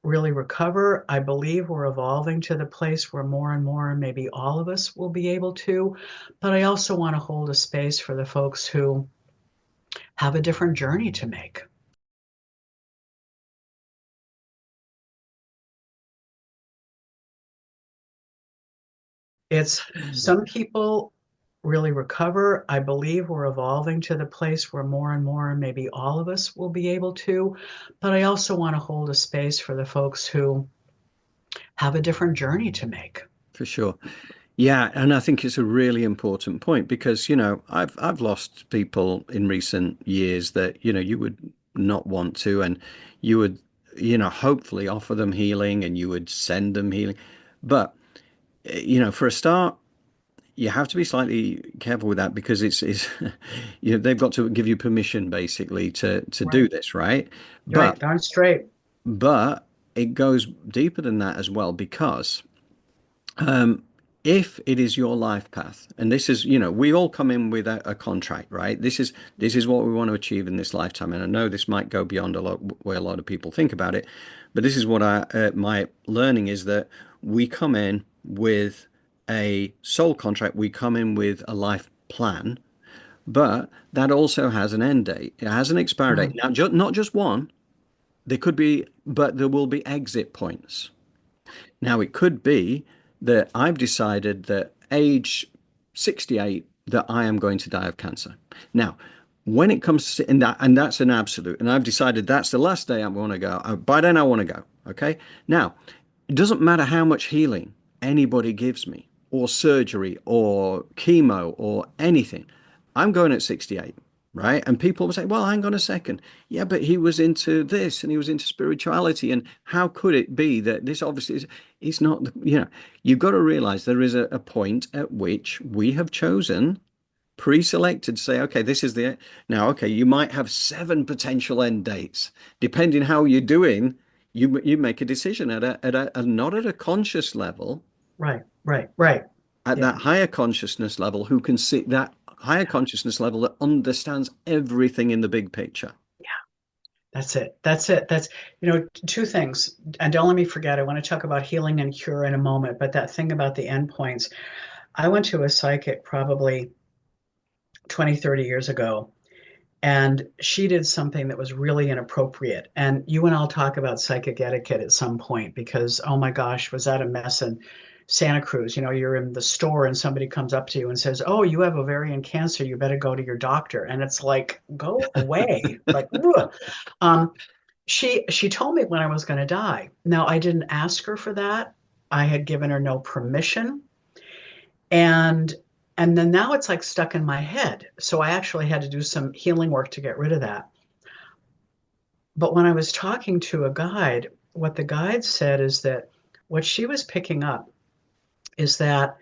really recover. I believe we're evolving to the place where more and more, maybe all of us will be able to. But I also want to hold a space for the folks who have a different journey to make. It's some people really recover. I believe we're evolving to the place where more and more, maybe all of us will be able to. But I also want to hold a space for the folks who have a different journey to make. For sure. Yeah, and I think it's a really important point because, I've lost people in recent years that, you would not want to, and you would, hopefully offer them healing and you would send them healing. But, for a start, you have to be slightly careful with that because it's they've got to give you permission basically to do Right. this, right? Right. But Darn straight. but it goes deeper than that as well because um, if it is your life path, and this is, we all come in with a contract, right? This is what we want to achieve in this lifetime, and I know this might go beyond a lot where a lot of people think about it, but this is what my learning is that we come in with a soul contract, we come in with a life plan, but that also has an end date. It has an expiry date. Mm, Now, not just one. There could be, but there will be exit points. Now, it could be that I've decided that age 68 that I am going to die of cancer. Now, when it comes to and that's an absolute, and I've decided that's the last day I want to go. By then, I want to go. Okay. Now, it doesn't matter how much healing anybody gives me, or surgery, or chemo, or anything. I'm going at 68, right? And people will say, well, hang on a second. Yeah, but he was into this and he was into spirituality. And how could it be that this obviously is, it's not, you've got to realize there is a point at which we have chosen pre-selected to say, okay, this is the, now, okay, you might have seven potential end dates. Depending how you're doing, you make a decision not at a conscious level, right. Right. Right. at that Yeah. higher consciousness level, who can see that higher consciousness level that understands everything in the big picture. That's it. That's it. That's, two things. And don't let me forget, I want to talk about healing and cure in a moment, but that thing about the endpoints. I went to a psychic probably 20, 30 years ago, and she did something that was really inappropriate. And you and I'll talk about psychic etiquette at some point because, oh my gosh, was that a mess in Santa Cruz? You're in the store and somebody comes up to you and says, oh, you have ovarian cancer. You better go to your doctor. And it's like, go away. Like, ugh. Um, she told me when I was going to die. Now, I didn't ask her for that. I had given her no permission. And and then now it's like stuck in my head. So I actually had to do some healing work to get rid of that. But when I was talking to a guide, what the guide said is that what she was picking up is that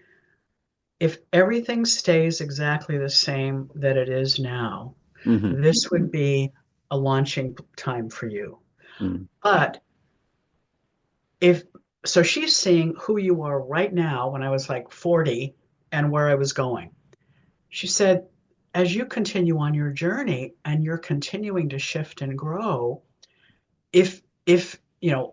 if everything stays exactly the same that it is now, Hmm. this would be a launching time for you. Mm. But if so, she's seeing who you are right now when I was like 40 and where I was going. she said, as you continue on your journey and you're continuing to shift and grow, if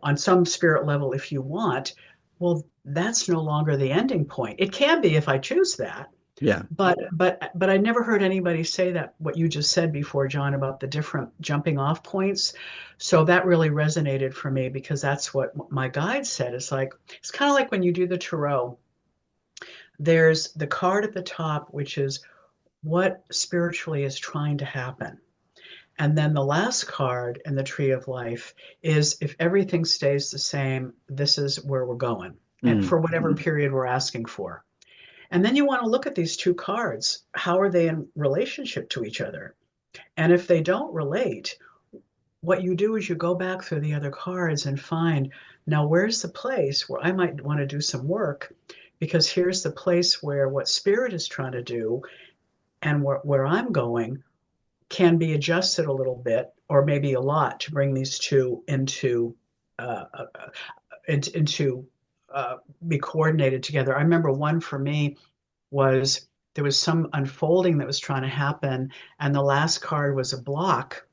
on some spirit level, if you want, well, that's no longer the ending point. It can be if I choose that. Yeah. But I never heard anybody say that what you just said before, John, about the different jumping off points. So that really resonated for me because that's what my guide said. It's kind of like when you do the tarot. There's the card at the top, which is what spiritually is trying to happen. And then the last card in the Tree of Life is if everything stays the same, this is where we're going, and Mm. for whatever period we're asking for. And then you want to look at these two cards. How are they in relationship to each other? And if they don't relate, what you do is you go back through the other cards and find, now where's the place where I might want to do some work? Because here's the place where what spirit is trying to do and where I'm going can be adjusted a little bit or maybe a lot to bring these two uh, uh, into be coordinated together. I remember one for me was there was some unfolding that was trying to happen, and the last card was a block.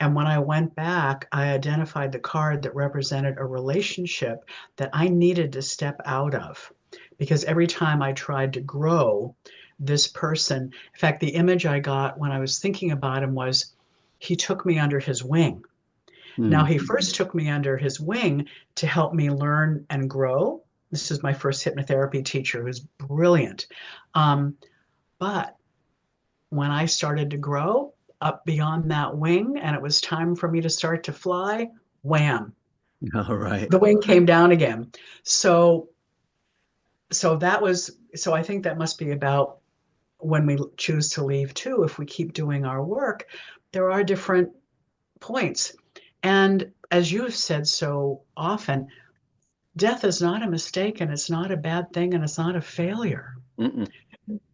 And when I went back, I identified the card that represented a relationship that I needed to step out of. Because every time I tried to grow, this person, in fact, the image I got when I was thinking about him was he took me under his wing. Now, Mm. he first took me under his wing to help me learn and grow. This is my first hypnotherapy teacher who's brilliant. Um, but when I started to grow up beyond that wing and it was time for me to start to fly, wham, All right. the wing came down again. So so I think that must be about when we choose to leave too. If we keep doing our work, there are different points. And as you've said so often, death is not a mistake and it's not a bad thing and it's not a failure. Mm-mm.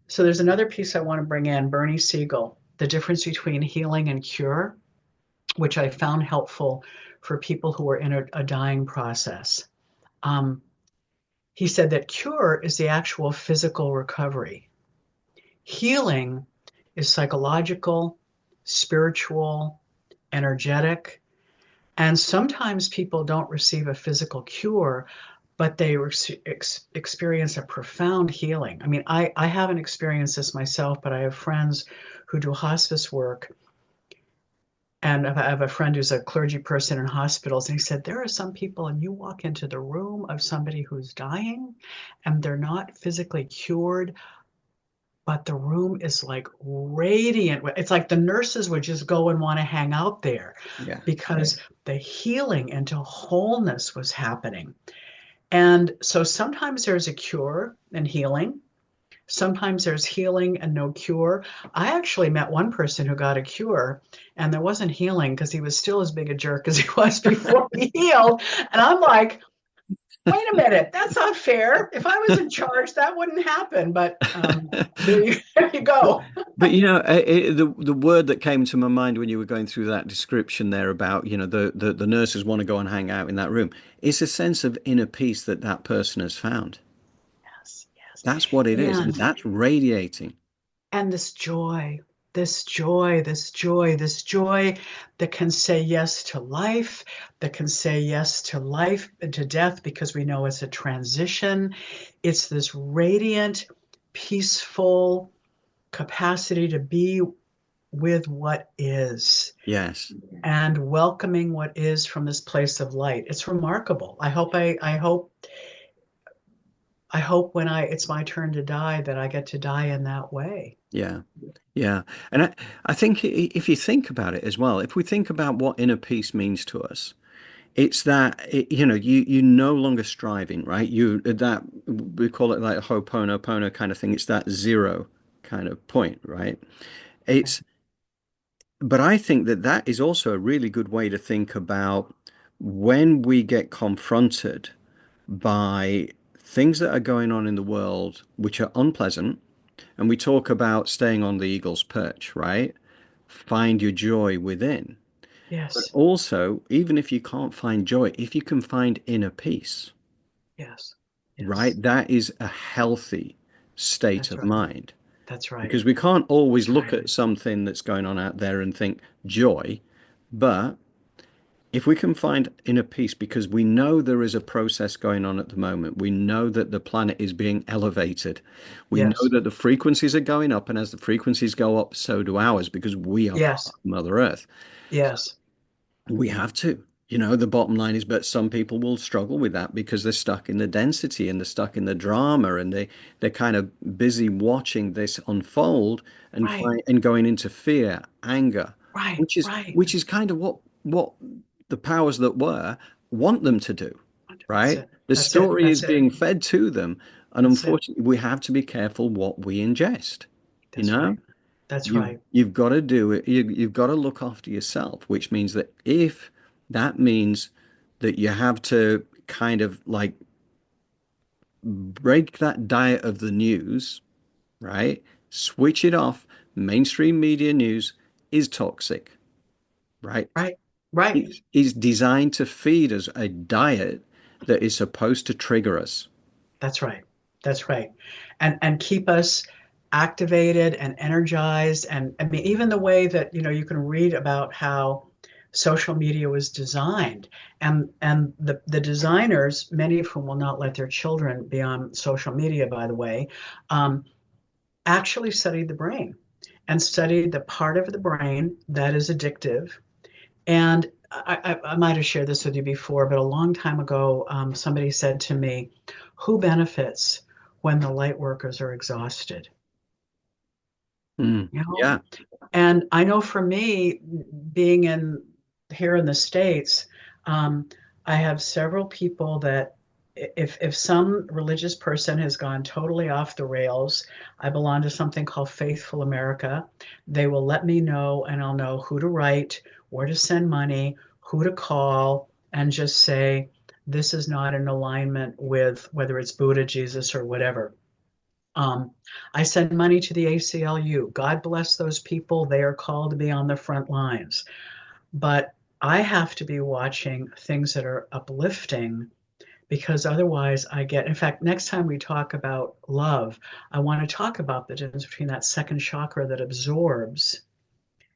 So there's another piece I want to bring in, Bernie Siegel, the difference between healing and cure, which I found helpful for people who are in a dying process. Um, he said that cure is the actual physical recovery. Healing is psychological, spiritual, energetic, and sometimes people don't receive a physical cure, but they experience a profound healing. I mean, I haven't experienced this myself, but I have friends who do hospice work. And I have a friend who's a clergy person in hospitals, and he said, there are some people, and you walk into the room of somebody who's dying, and they're not physically cured, but the room is like radiant. It's like the nurses would just go and want to hang out there Yeah. because the healing into wholeness was happening. And so sometimes there's a cure and healing. Sometimes there's healing and no cure. I actually met one person who got a cure and there wasn't healing because he was still as big a jerk as he was before he healed. And I'm like, wait a minute, that's not fair. If I was in charge, that wouldn't happen. But there you But, go. but the word that came to my mind when you were going through that description there about, the nurses want to go and hang out in that room, is a sense of inner peace that that person has found. Yes, yes. That's what it is, and And that's radiating. and this joy that can say yes to life, that can say yes to life and to death because we know it's a transition. It's this radiant, peaceful capacity to be with what is Yes. and welcoming what is from this place of light. It's remarkable. I hope when it's my turn to die that I get to die in that way. Yeah. Yeah. And I think if you think about it as well, if we think about what inner peace means to us, it's that you no longer striving, right? You that we call it like a Ho'oponopono kind of thing. It's that zero kind of point, right? It's but I think that that is also a really good way to think about when we get confronted by things that are going on in the world which are unpleasant, and we talk about staying on the eagle's perch, right? Find your joy within. But Yes, also, even if you can't find joy, if you can find inner peace, yes, yes. right? That is a healthy state That's of right. mind. That's right. Because we can't always That's look right. at something that's going on out there and think joy, but if we can find inner peace, because we know there is a process going on at the moment, we know that the planet is being elevated, we know Yes. that the frequencies are going up, and as the frequencies go up, so do ours, because we are part Yes. of Mother Earth. Yes. We have to. The bottom line is, but some people will struggle with that because they're stuck in the density and they're stuck in the drama, and they're kind of busy watching this unfold and Right. find and going into fear, anger, Right. which is Right. which is kind of what the powers that were want them to do, That's right? it. The That's it. story is That's it. being fed to them, and That's it. unfortunately, we have to be careful what we ingest, you That's know? right. That's You've right. you've got to do it. You've got to look after yourself, which means that if that means that you have to kind of like break that diet of the news, right? Switch it off. Mainstream media news is toxic, right? Right. Right. It's designed to feed us a diet that is supposed to trigger us. That's right. That's right. And keep us activated and energized. And I mean, even the way that, you can read about how social media was designed. And the designers, many of whom will not let their children be on social media, by the way, um, actually studied the brain and studied the part of the brain that is addictive. And I might have shared this with you before, but a long time ago, somebody said to me, who benefits when the light workers are exhausted? Mm, You know? yeah, And I know for me, being in here in the States, um, I have several people that if some religious person has gone totally off the rails, I belong to something called Faithful America. They will let me know, and I'll know who to write, where to send money, who to call, and just say, this is not in alignment with whether it's Buddha, Jesus, or whatever. Um, I send money to the ACLU. God bless those people. They are called to be on the front lines. But I have to be watching things that are uplifting because otherwise I get, in fact, next time we talk about love, I want to talk about the difference between that second chakra that absorbs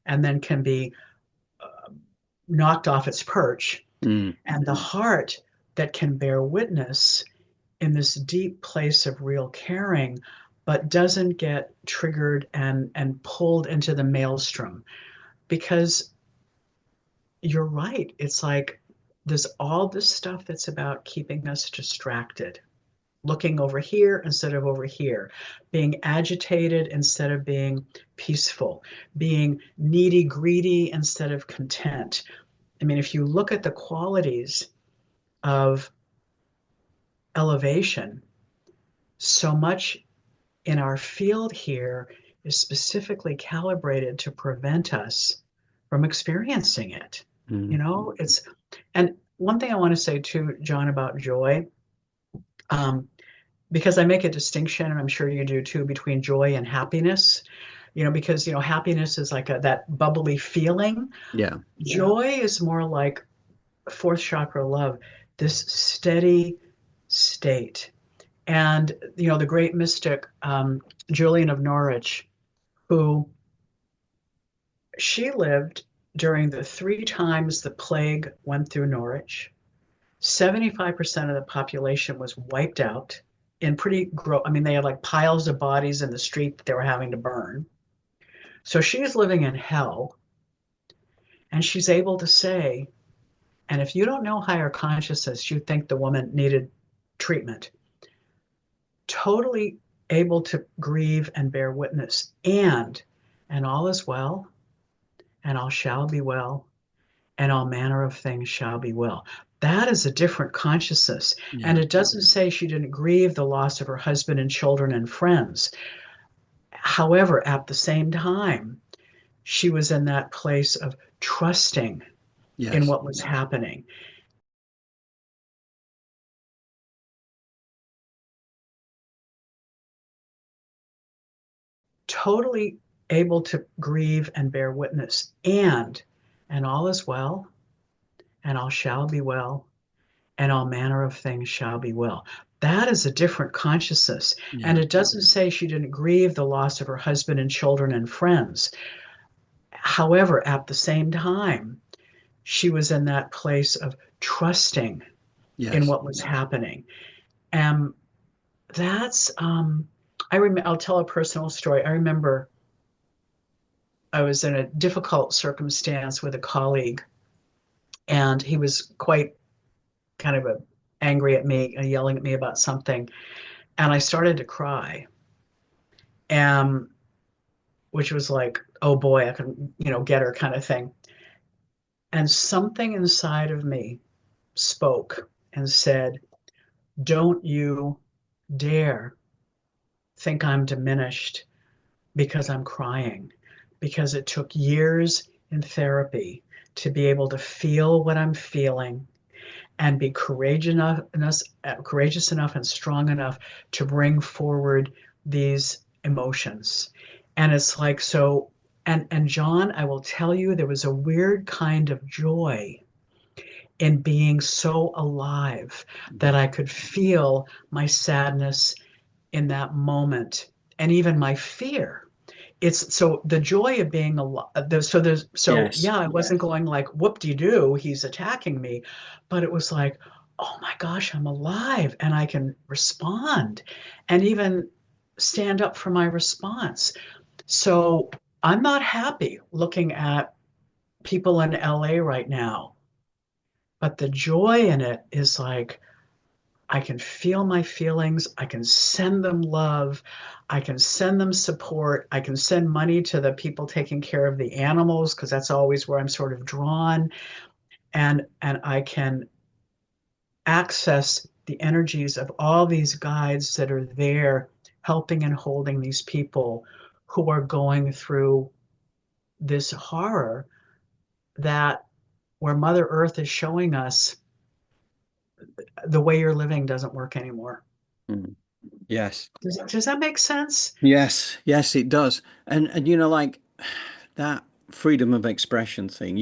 and then can be knocked off its perch mm, and the heart that can bear witness in this deep place of real caring, but doesn't get triggered and pulled into the maelstrom. Because you're right. It's like there's all this stuff that's about keeping us distracted, looking over here instead of over here, being agitated instead of being peaceful, being needy, greedy instead of content. I mean, if you look at the qualities of elevation, so much in our field here is specifically calibrated to prevent us from experiencing it. mm, It's, and one thing I want to say too, John, about joy, um, because I make a distinction, and I'm sure you do too, between joy and happiness. Because happiness is like that bubbly feeling. yeah, Joy is more like fourth chakra love, this steady state. And the great mystic Julian of Norwich, who she lived during the three times the plague went through Norwich. 75% of the population was wiped out in I mean, they had like piles of bodies in the street that they were having to burn. So she's living in hell, and she's able to say, and if you don't know higher consciousness, you think the woman needed treatment. Totally able to grieve and bear witness, and all is well, and all shall be well, and all manner of things shall be well. That is a different consciousness. And yeah. it doesn't say she didn't grieve the loss of her husband and children and friends. However, at the same time, she was in that place of trusting in Yes. what was happening, totally able to grieve and bear witness, and all is well, and all shall be well, and all manner of things shall be well. that is a different consciousness. And Yeah. it doesn't say she didn't grieve the loss of her husband and children and friends. However, at the same time, she was in that place of trusting in Yes. what was happening. And that's, I'll tell a personal story. I remember I was in a difficult circumstance with a colleague, and he was quite kind of angry at me and yelling at me about something. And I started to cry, and which was like, oh boy, I can, get her kind of thing. And something inside of me spoke and said, don't you dare think I'm diminished because I'm crying, because it took years in therapy to be able to feel what I'm feeling and be courageous enough and strong enough to bring forward these emotions. And it's like, so, and John, I will tell you, there was a weird kind of joy in being so alive that I could feel my sadness in that moment and even my fear. It's so the joy of being alive. So Yes. yeah, I wasn't going like whoop-de-doo, he's attacking me, but it was like, oh my gosh, I'm alive and I can respond and even stand up for my response. So I'm not happy looking at people in LA right now, but the joy in it is like I can feel my feelings. I can send them love. I can send them support. I can send money to the people taking care of the animals because that's always where I'm sort of drawn. And I can access the energies of all these guides that are there helping and holding these people who are going through this horror that where Mother Earth is showing us the way you're living doesn't work anymore. Mm. Yes. Does that make sense? Yes. Yes, it does. And like that freedom of expression thing,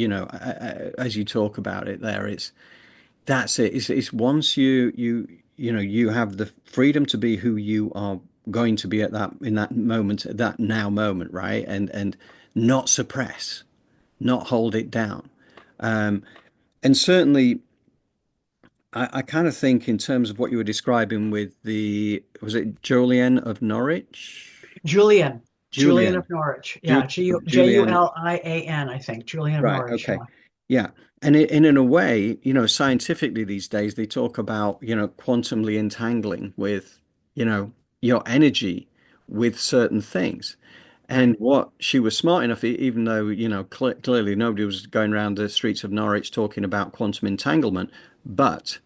as you talk about it there, that's it. It's once you have the freedom to be who you are going to be at that in that moment, at that now moment, right? And not suppress, not hold it down. Um, and certainly I kind of think in terms of what you were describing with was it Julian of Norwich? Julian, Julian Julian. of Norwich. Ju Yeah, Julian. Julian, I think. Julian of Right. Norwich. Okay. Yeah, Yeah. And in a way, scientifically these days they talk about, quantumly entangling with, you know, your energy with certain things. And right. what she was smart enough, even though, clearly nobody was going around the streets of Norwich talking about quantum entanglement, but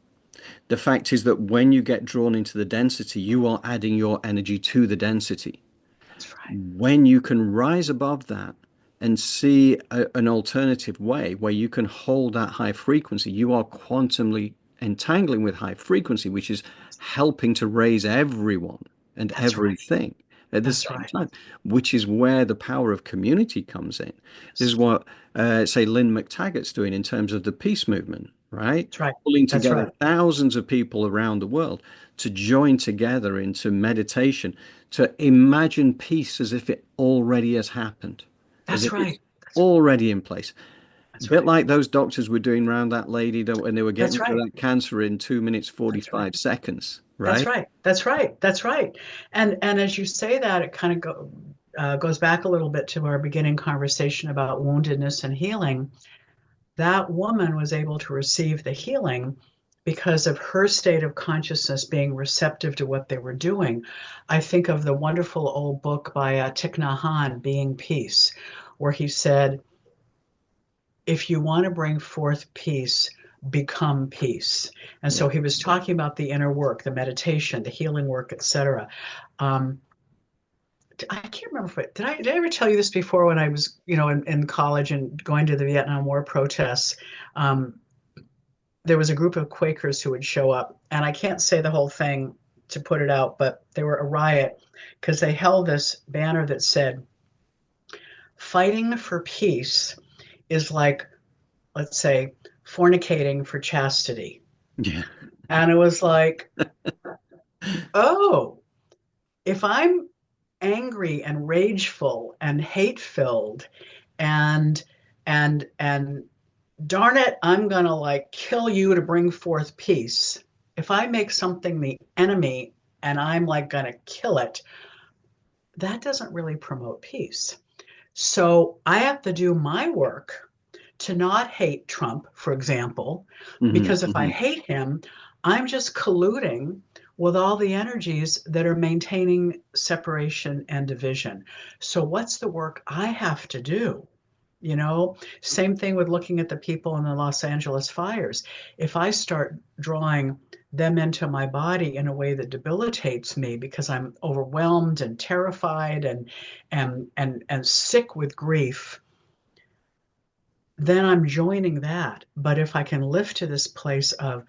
the fact is that when you get drawn into the density, you are adding your energy to the density. That's right. When you can rise above that and see an alternative way where you can hold that high frequency, you are quantumly entangling with high frequency, which is helping to raise everyone and That's right. everything at the That's same right. time, which is where the power of community comes in. This is Yes. what, say, Lynn McTaggart's doing in terms of the peace movement, right? That's right. Pulling That's together right. thousands of people around the world to join together into meditation, to imagine peace as if it already has happened, as That's if it's right. already in place. A That's bit right. like those doctors were doing around that lady that when they were getting That's rid of right. that cancer in 2 minutes That's right. 45 seconds, That's right? right. That's right. That's right. And as you say that, it kind of goes back a little bit to our beginning conversation about woundedness and healing. That woman was able to receive the healing because of her state of consciousness being receptive to what they were doing. I think of the wonderful old book by Thich Nhat Hanh, Being Peace, where he said, if you want to bring forth peace, become peace. And Yeah. so he was talking about the inner work, the meditation, the healing work, etc. Um, I can't remember if did I ever tell you this before when I was, in college and going to the Vietnam War protests. Um, there was a group of Quakers who would show up, and I can't say the whole thing to put it out, but they were a riot because they held this banner that said, fighting for peace is like, let's say, fornicating for chastity. Yeah. And it was like, oh, if I'm angry and rageful and hate filled and and darn it, I'm gonna like kill you to bring forth peace. If I make something the enemy and I'm like gonna kill it, that doesn't really promote peace. So I have to do my work to not hate Trump, for example, Hmm. because if I Hmm. hate him, I'm just colluding with all the energies that are maintaining separation and division. So, what's the work I have to do? You know, same thing with looking at the people in the Los Angeles fires. If I start drawing them into my body in a way that debilitates me because I'm overwhelmed and terrified and sick with grief, then I'm joining that. But if I can lift to this place of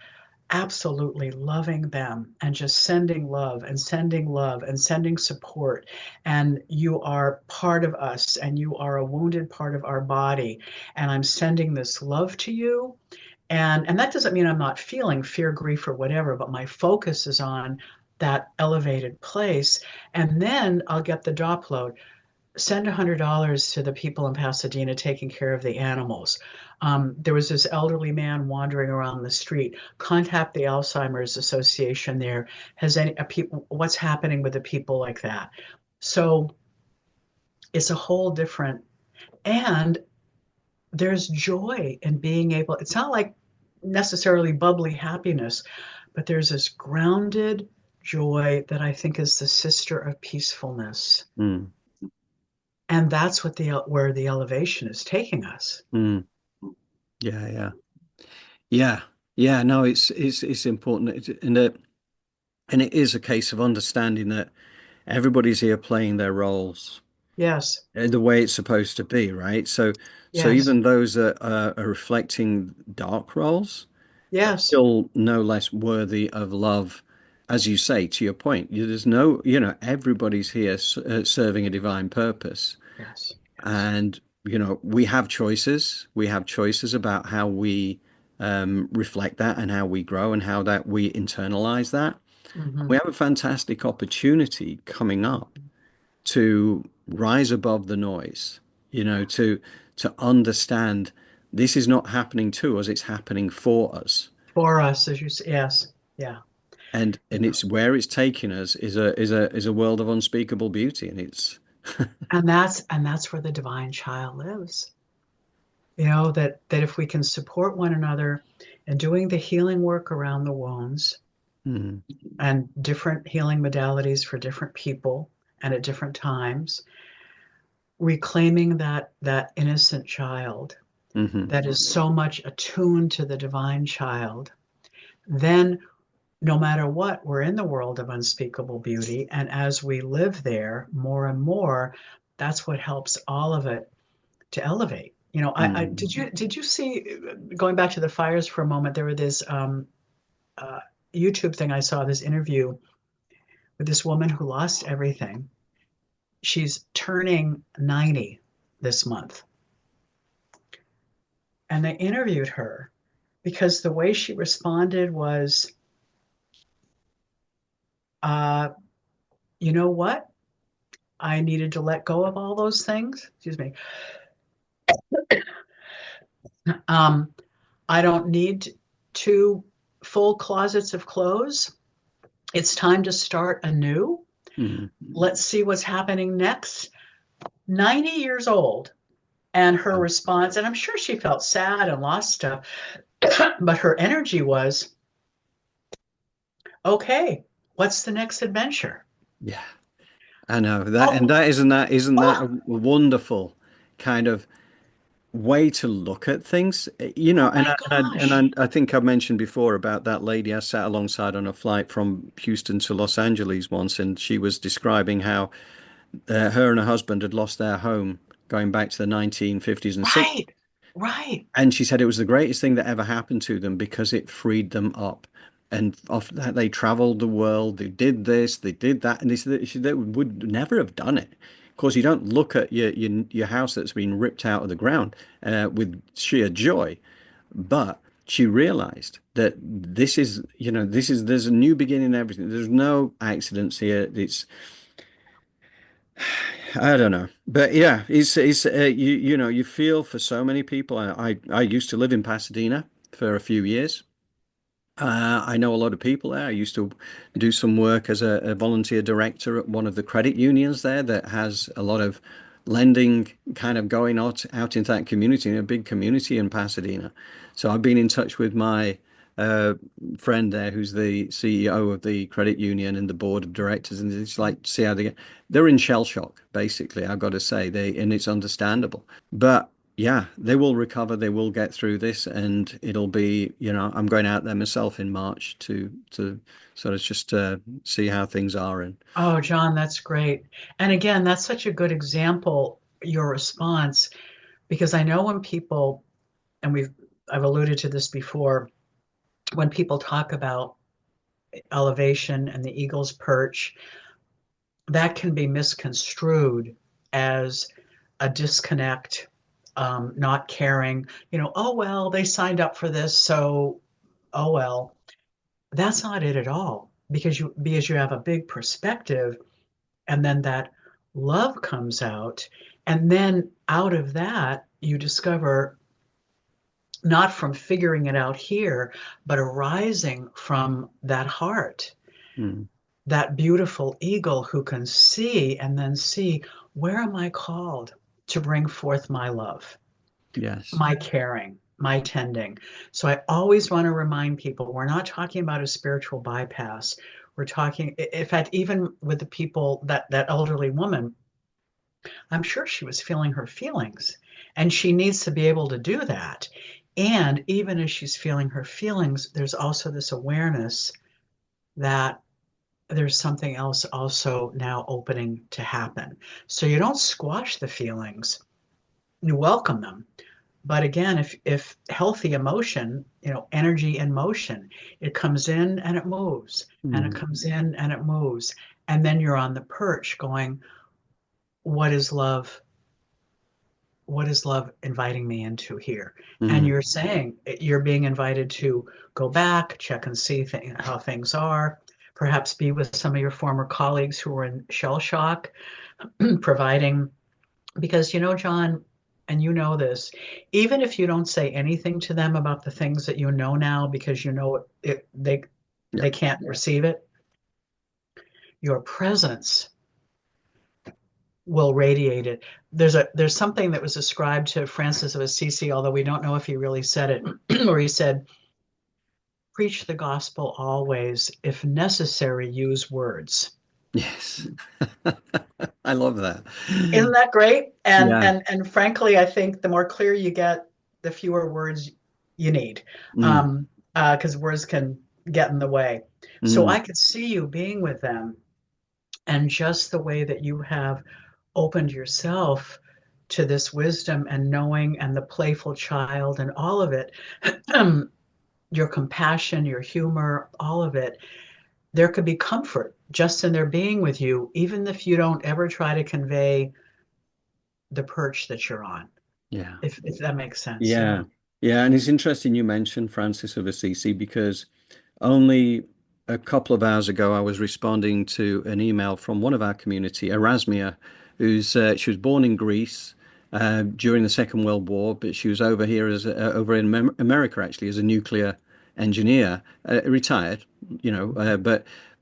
absolutely loving them and just sending love and sending love and sending support, and you are part of us and you are a wounded part of our body, and I'm sending this love to you. And that doesn't mean I'm not feeling fear, grief, or whatever, but my focus is on that elevated place. And then I'll get the download. Send $100 to the people in Pasadena taking care of the animals. There was this elderly man wandering around the street. Contact the Alzheimer's Association there. Has any people? What's happening with the people like that? So it's a whole different. And there's joy in being able. It's not like necessarily bubbly happiness, but there's this grounded joy that I think is the sister of peacefulness. Mm. And that's what the where the elevation is taking us. Mm. Yeah, yeah, yeah, yeah. No, it's important, and it is a case of understanding that everybody's here playing their roles Yes, the way it's supposed to be, right? So yes, even those that are reflecting dark roles are yes, still no less worthy of love, as you say, to your point. There's no, everybody's here serving a divine purpose. yes, yes. And, we have choices. We have choices about how we reflect that and how we grow and how that we internalize that. We Hmm. have a fantastic opportunity coming up to rise above the noise, to understand this is not happening to us, it's happening for us. For us, as you say, yes, yeah, And yeah. it's where it's taking us is a world of unspeakable beauty. And it's And that's where the divine child lives. You know that if we can support one another in doing the healing work around the wounds mm, and different healing modalities for different people and at different times, reclaiming that innocent child hmm that is so much attuned to the divine child, then no matter what, we're in the world of unspeakable beauty. And as we live there more and more, that's what helps all of it to elevate. You know, I mm, did you see, going back to the fires for a moment, there was this uh, YouTube thing I saw, this interview with this woman who lost everything. She's turning 90 this month. And they interviewed her because the way she responded was, uh, you know what? I needed to let go of all those things. Excuse me. Um, I don't need two full closets of clothes. It's time to start anew. mm, Let's see what's happening next. 90 years old. And her wow. response, and I'm sure she felt sad and lost stuff, but her energy was, okay, what's the next adventure? Yeah, I know that. And Oh, isn't that a oh, wonderful kind of way to look at things, oh and my gosh. I think I mentioned before about that lady I sat alongside on a flight from Houston to Los Angeles once, and she was describing how her and her husband had lost their home going back to the 1950s and 60s. Right, right. And she said it was the greatest thing that ever happened to them because it freed them up. And after that, they traveled the world. They did this, they did that, and they said that they would never have done it. Of course, you don't look at your house that's been ripped out of the ground with sheer joy, but she realized that this is, there's a new beginning in everything. There's no accidents here. I don't know, but yeah, you feel for so many people. I used to live in Pasadena for a few years. I know a lot of people there. I used to do some work as a volunteer director at one of the credit unions there that has a lot of lending kind of going out into that community, a big community in Pasadena. So I've been in touch with my uh, friend there who's the CEO of the credit union and the board of directors, and it's like see how they're in shell shock, basically. I've got to say and it's understandable. But yeah, they will recover. They will get through this, and it'll be, I'm going out there myself in March to sort of just see how things are. And Oh, John, that's great. And again, that's such a good example, your response, because I know when people, and I've alluded to this before, when people talk about elevation and the eagle's perch, that can be misconstrued as a disconnect, not caring, oh, well, they signed up for this, so, oh, well. That's not it at all, because you have a big perspective, and then that love comes out, and then out of that you discover, not from figuring it out here, but arising from that heart, mm, that beautiful eagle who can see and then see, where am I called to bring forth my love, yes, my caring, my tending. So I always want to remind people, we're not talking about a spiritual bypass. We're talking, in fact, even with the people, that elderly woman, I'm sure she was feeling her feelings, and she needs to be able to do that. And even as she's feeling her feelings, there's also this awareness that there's something else also now opening to happen. So you don't squash the feelings, you welcome them. But again, if healthy emotion, energy in motion, it comes in and it moves, and it mm, comes in and it moves. And then you're on the perch going, what is love? What is love inviting me into here? And mm, you're saying you're being invited to go back, check and see how things are, perhaps be with some of your former colleagues who were in shell shock, providing, because John, and you know this, even if you don't say anything to them about the things that you know now, because they yeah, can't receive it, your presence will radiate it. There's something that was ascribed to Francis of Assisi, although we don't know if he really said it, where he said, "Preach the gospel always, if necessary, use words." yes. I love that. Isn't that great? And Yeah. and and frankly, I think the more clear you get, the fewer words you need, Mm, because words can get in the way. So mm, I could see you being with them, and just the way that you have opened yourself to this wisdom and knowing, and the playful child and all of it, your compassion, your humor, all of it. There could be comfort just in their being with you, even if you don't ever try to convey the perch that you're on. yeah. If that makes sense. Yeah. Yeah. Yeah. And it's interesting you mentioned Francis of Assisi because only a couple of hours ago I was responding to an email from one of our community, Erasmia, she was born in Greece during the Second World War, but she was over here over in America actually as a nuclear engineer, retired,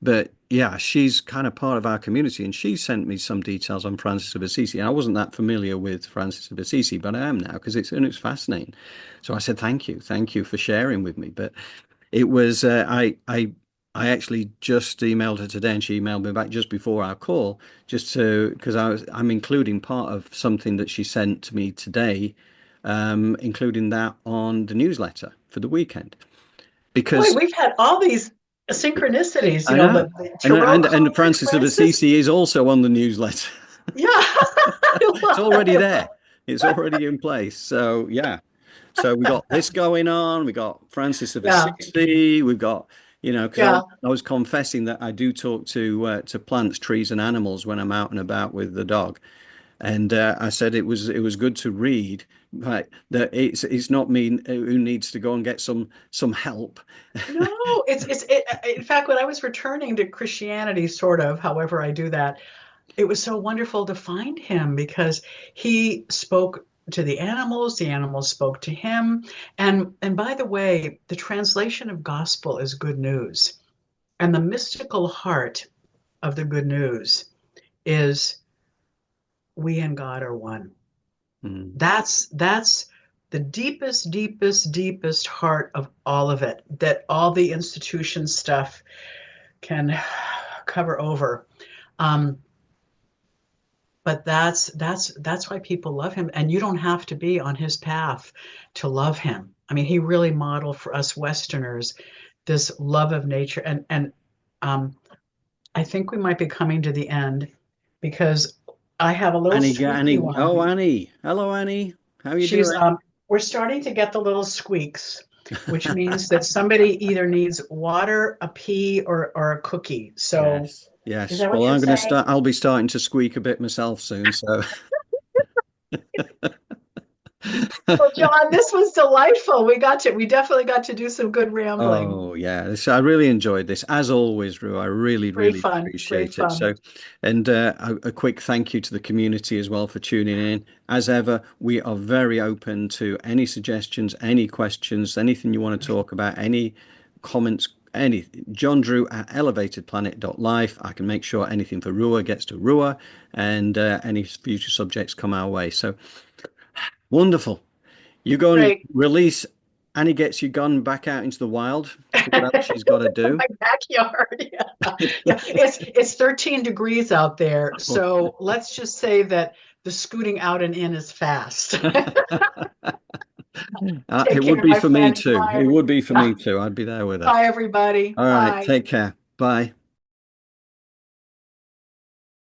but yeah, she's kind of part of our community, and she sent me some details on Francis of Assisi. And I wasn't that familiar with Francis of Assisi, but I am now because it's fascinating. So I said, thank you for sharing with me. But it was I actually just emailed her today, and she emailed me back just before our call, just to because I'm including part of something that she sent to me today, including that on the newsletter for the weekend Boy, because we've had all these synchronicities, I the, know. the And Tarot and cards with Francis of Francis. Assisi is also on the newsletter. Yeah, I It's love already it. there. It's already in place. So yeah. So we got this going on. We got Francis of Yeah, Assisi. We've got, because yeah. I was confessing that I do talk to plants, trees, and animals when I'm out and about with the dog. And I said it was good to read, but that it's not me who needs to go and get some help. No, in fact, when I was returning to Christianity, sort of, however I do that, it was so wonderful to find him because he spoke to the animals spoke to him. And by the way, the translation of gospel is good news. And the mystical heart of the good news is we and God are one. Mm. That's the deepest, deepest, deepest heart of all of it, that all the institution stuff can cover over. Um, but that's why people love him, and you don't have to be on his path to love him. I mean, he really modeled for us Westerners this love of nature, and um, I think we might be coming to the end because I have a little squeaky Oh, one. Annie. Hello, Annie. How you She's doing? we're starting to get the little squeaks, which means that somebody either needs water, a pee, or a cookie. So Yes. is Yes. that what Well, you're saying? I'll be starting to squeak a bit myself soon. So, Well, John, this was delightful. We definitely got to do some good rambling. oh yeah, I really enjoyed this as always, Ru. I really, Great really fun, great appreciate it. fun. So, and a quick thank you to the community as well for tuning in. As ever, we are very open to any suggestions, any questions, anything you want to talk about, any comments, anything. John Drew at elevatedplanet.life. I can make sure anything for Ruah gets to Ruah, and any future subjects come our way. So wonderful. You go and Great. release Annie gets you gun back out into the wild to whatever she's got to do. My backyard. Yeah. Yeah. It's 13 degrees out there. So let's just say that the scooting out and in is fast. Take It would care, be my for me friend. too. Bye, It would be for me yeah. too. I'd be there with her. Bye, everybody. All right. Bye. Take care. Bye.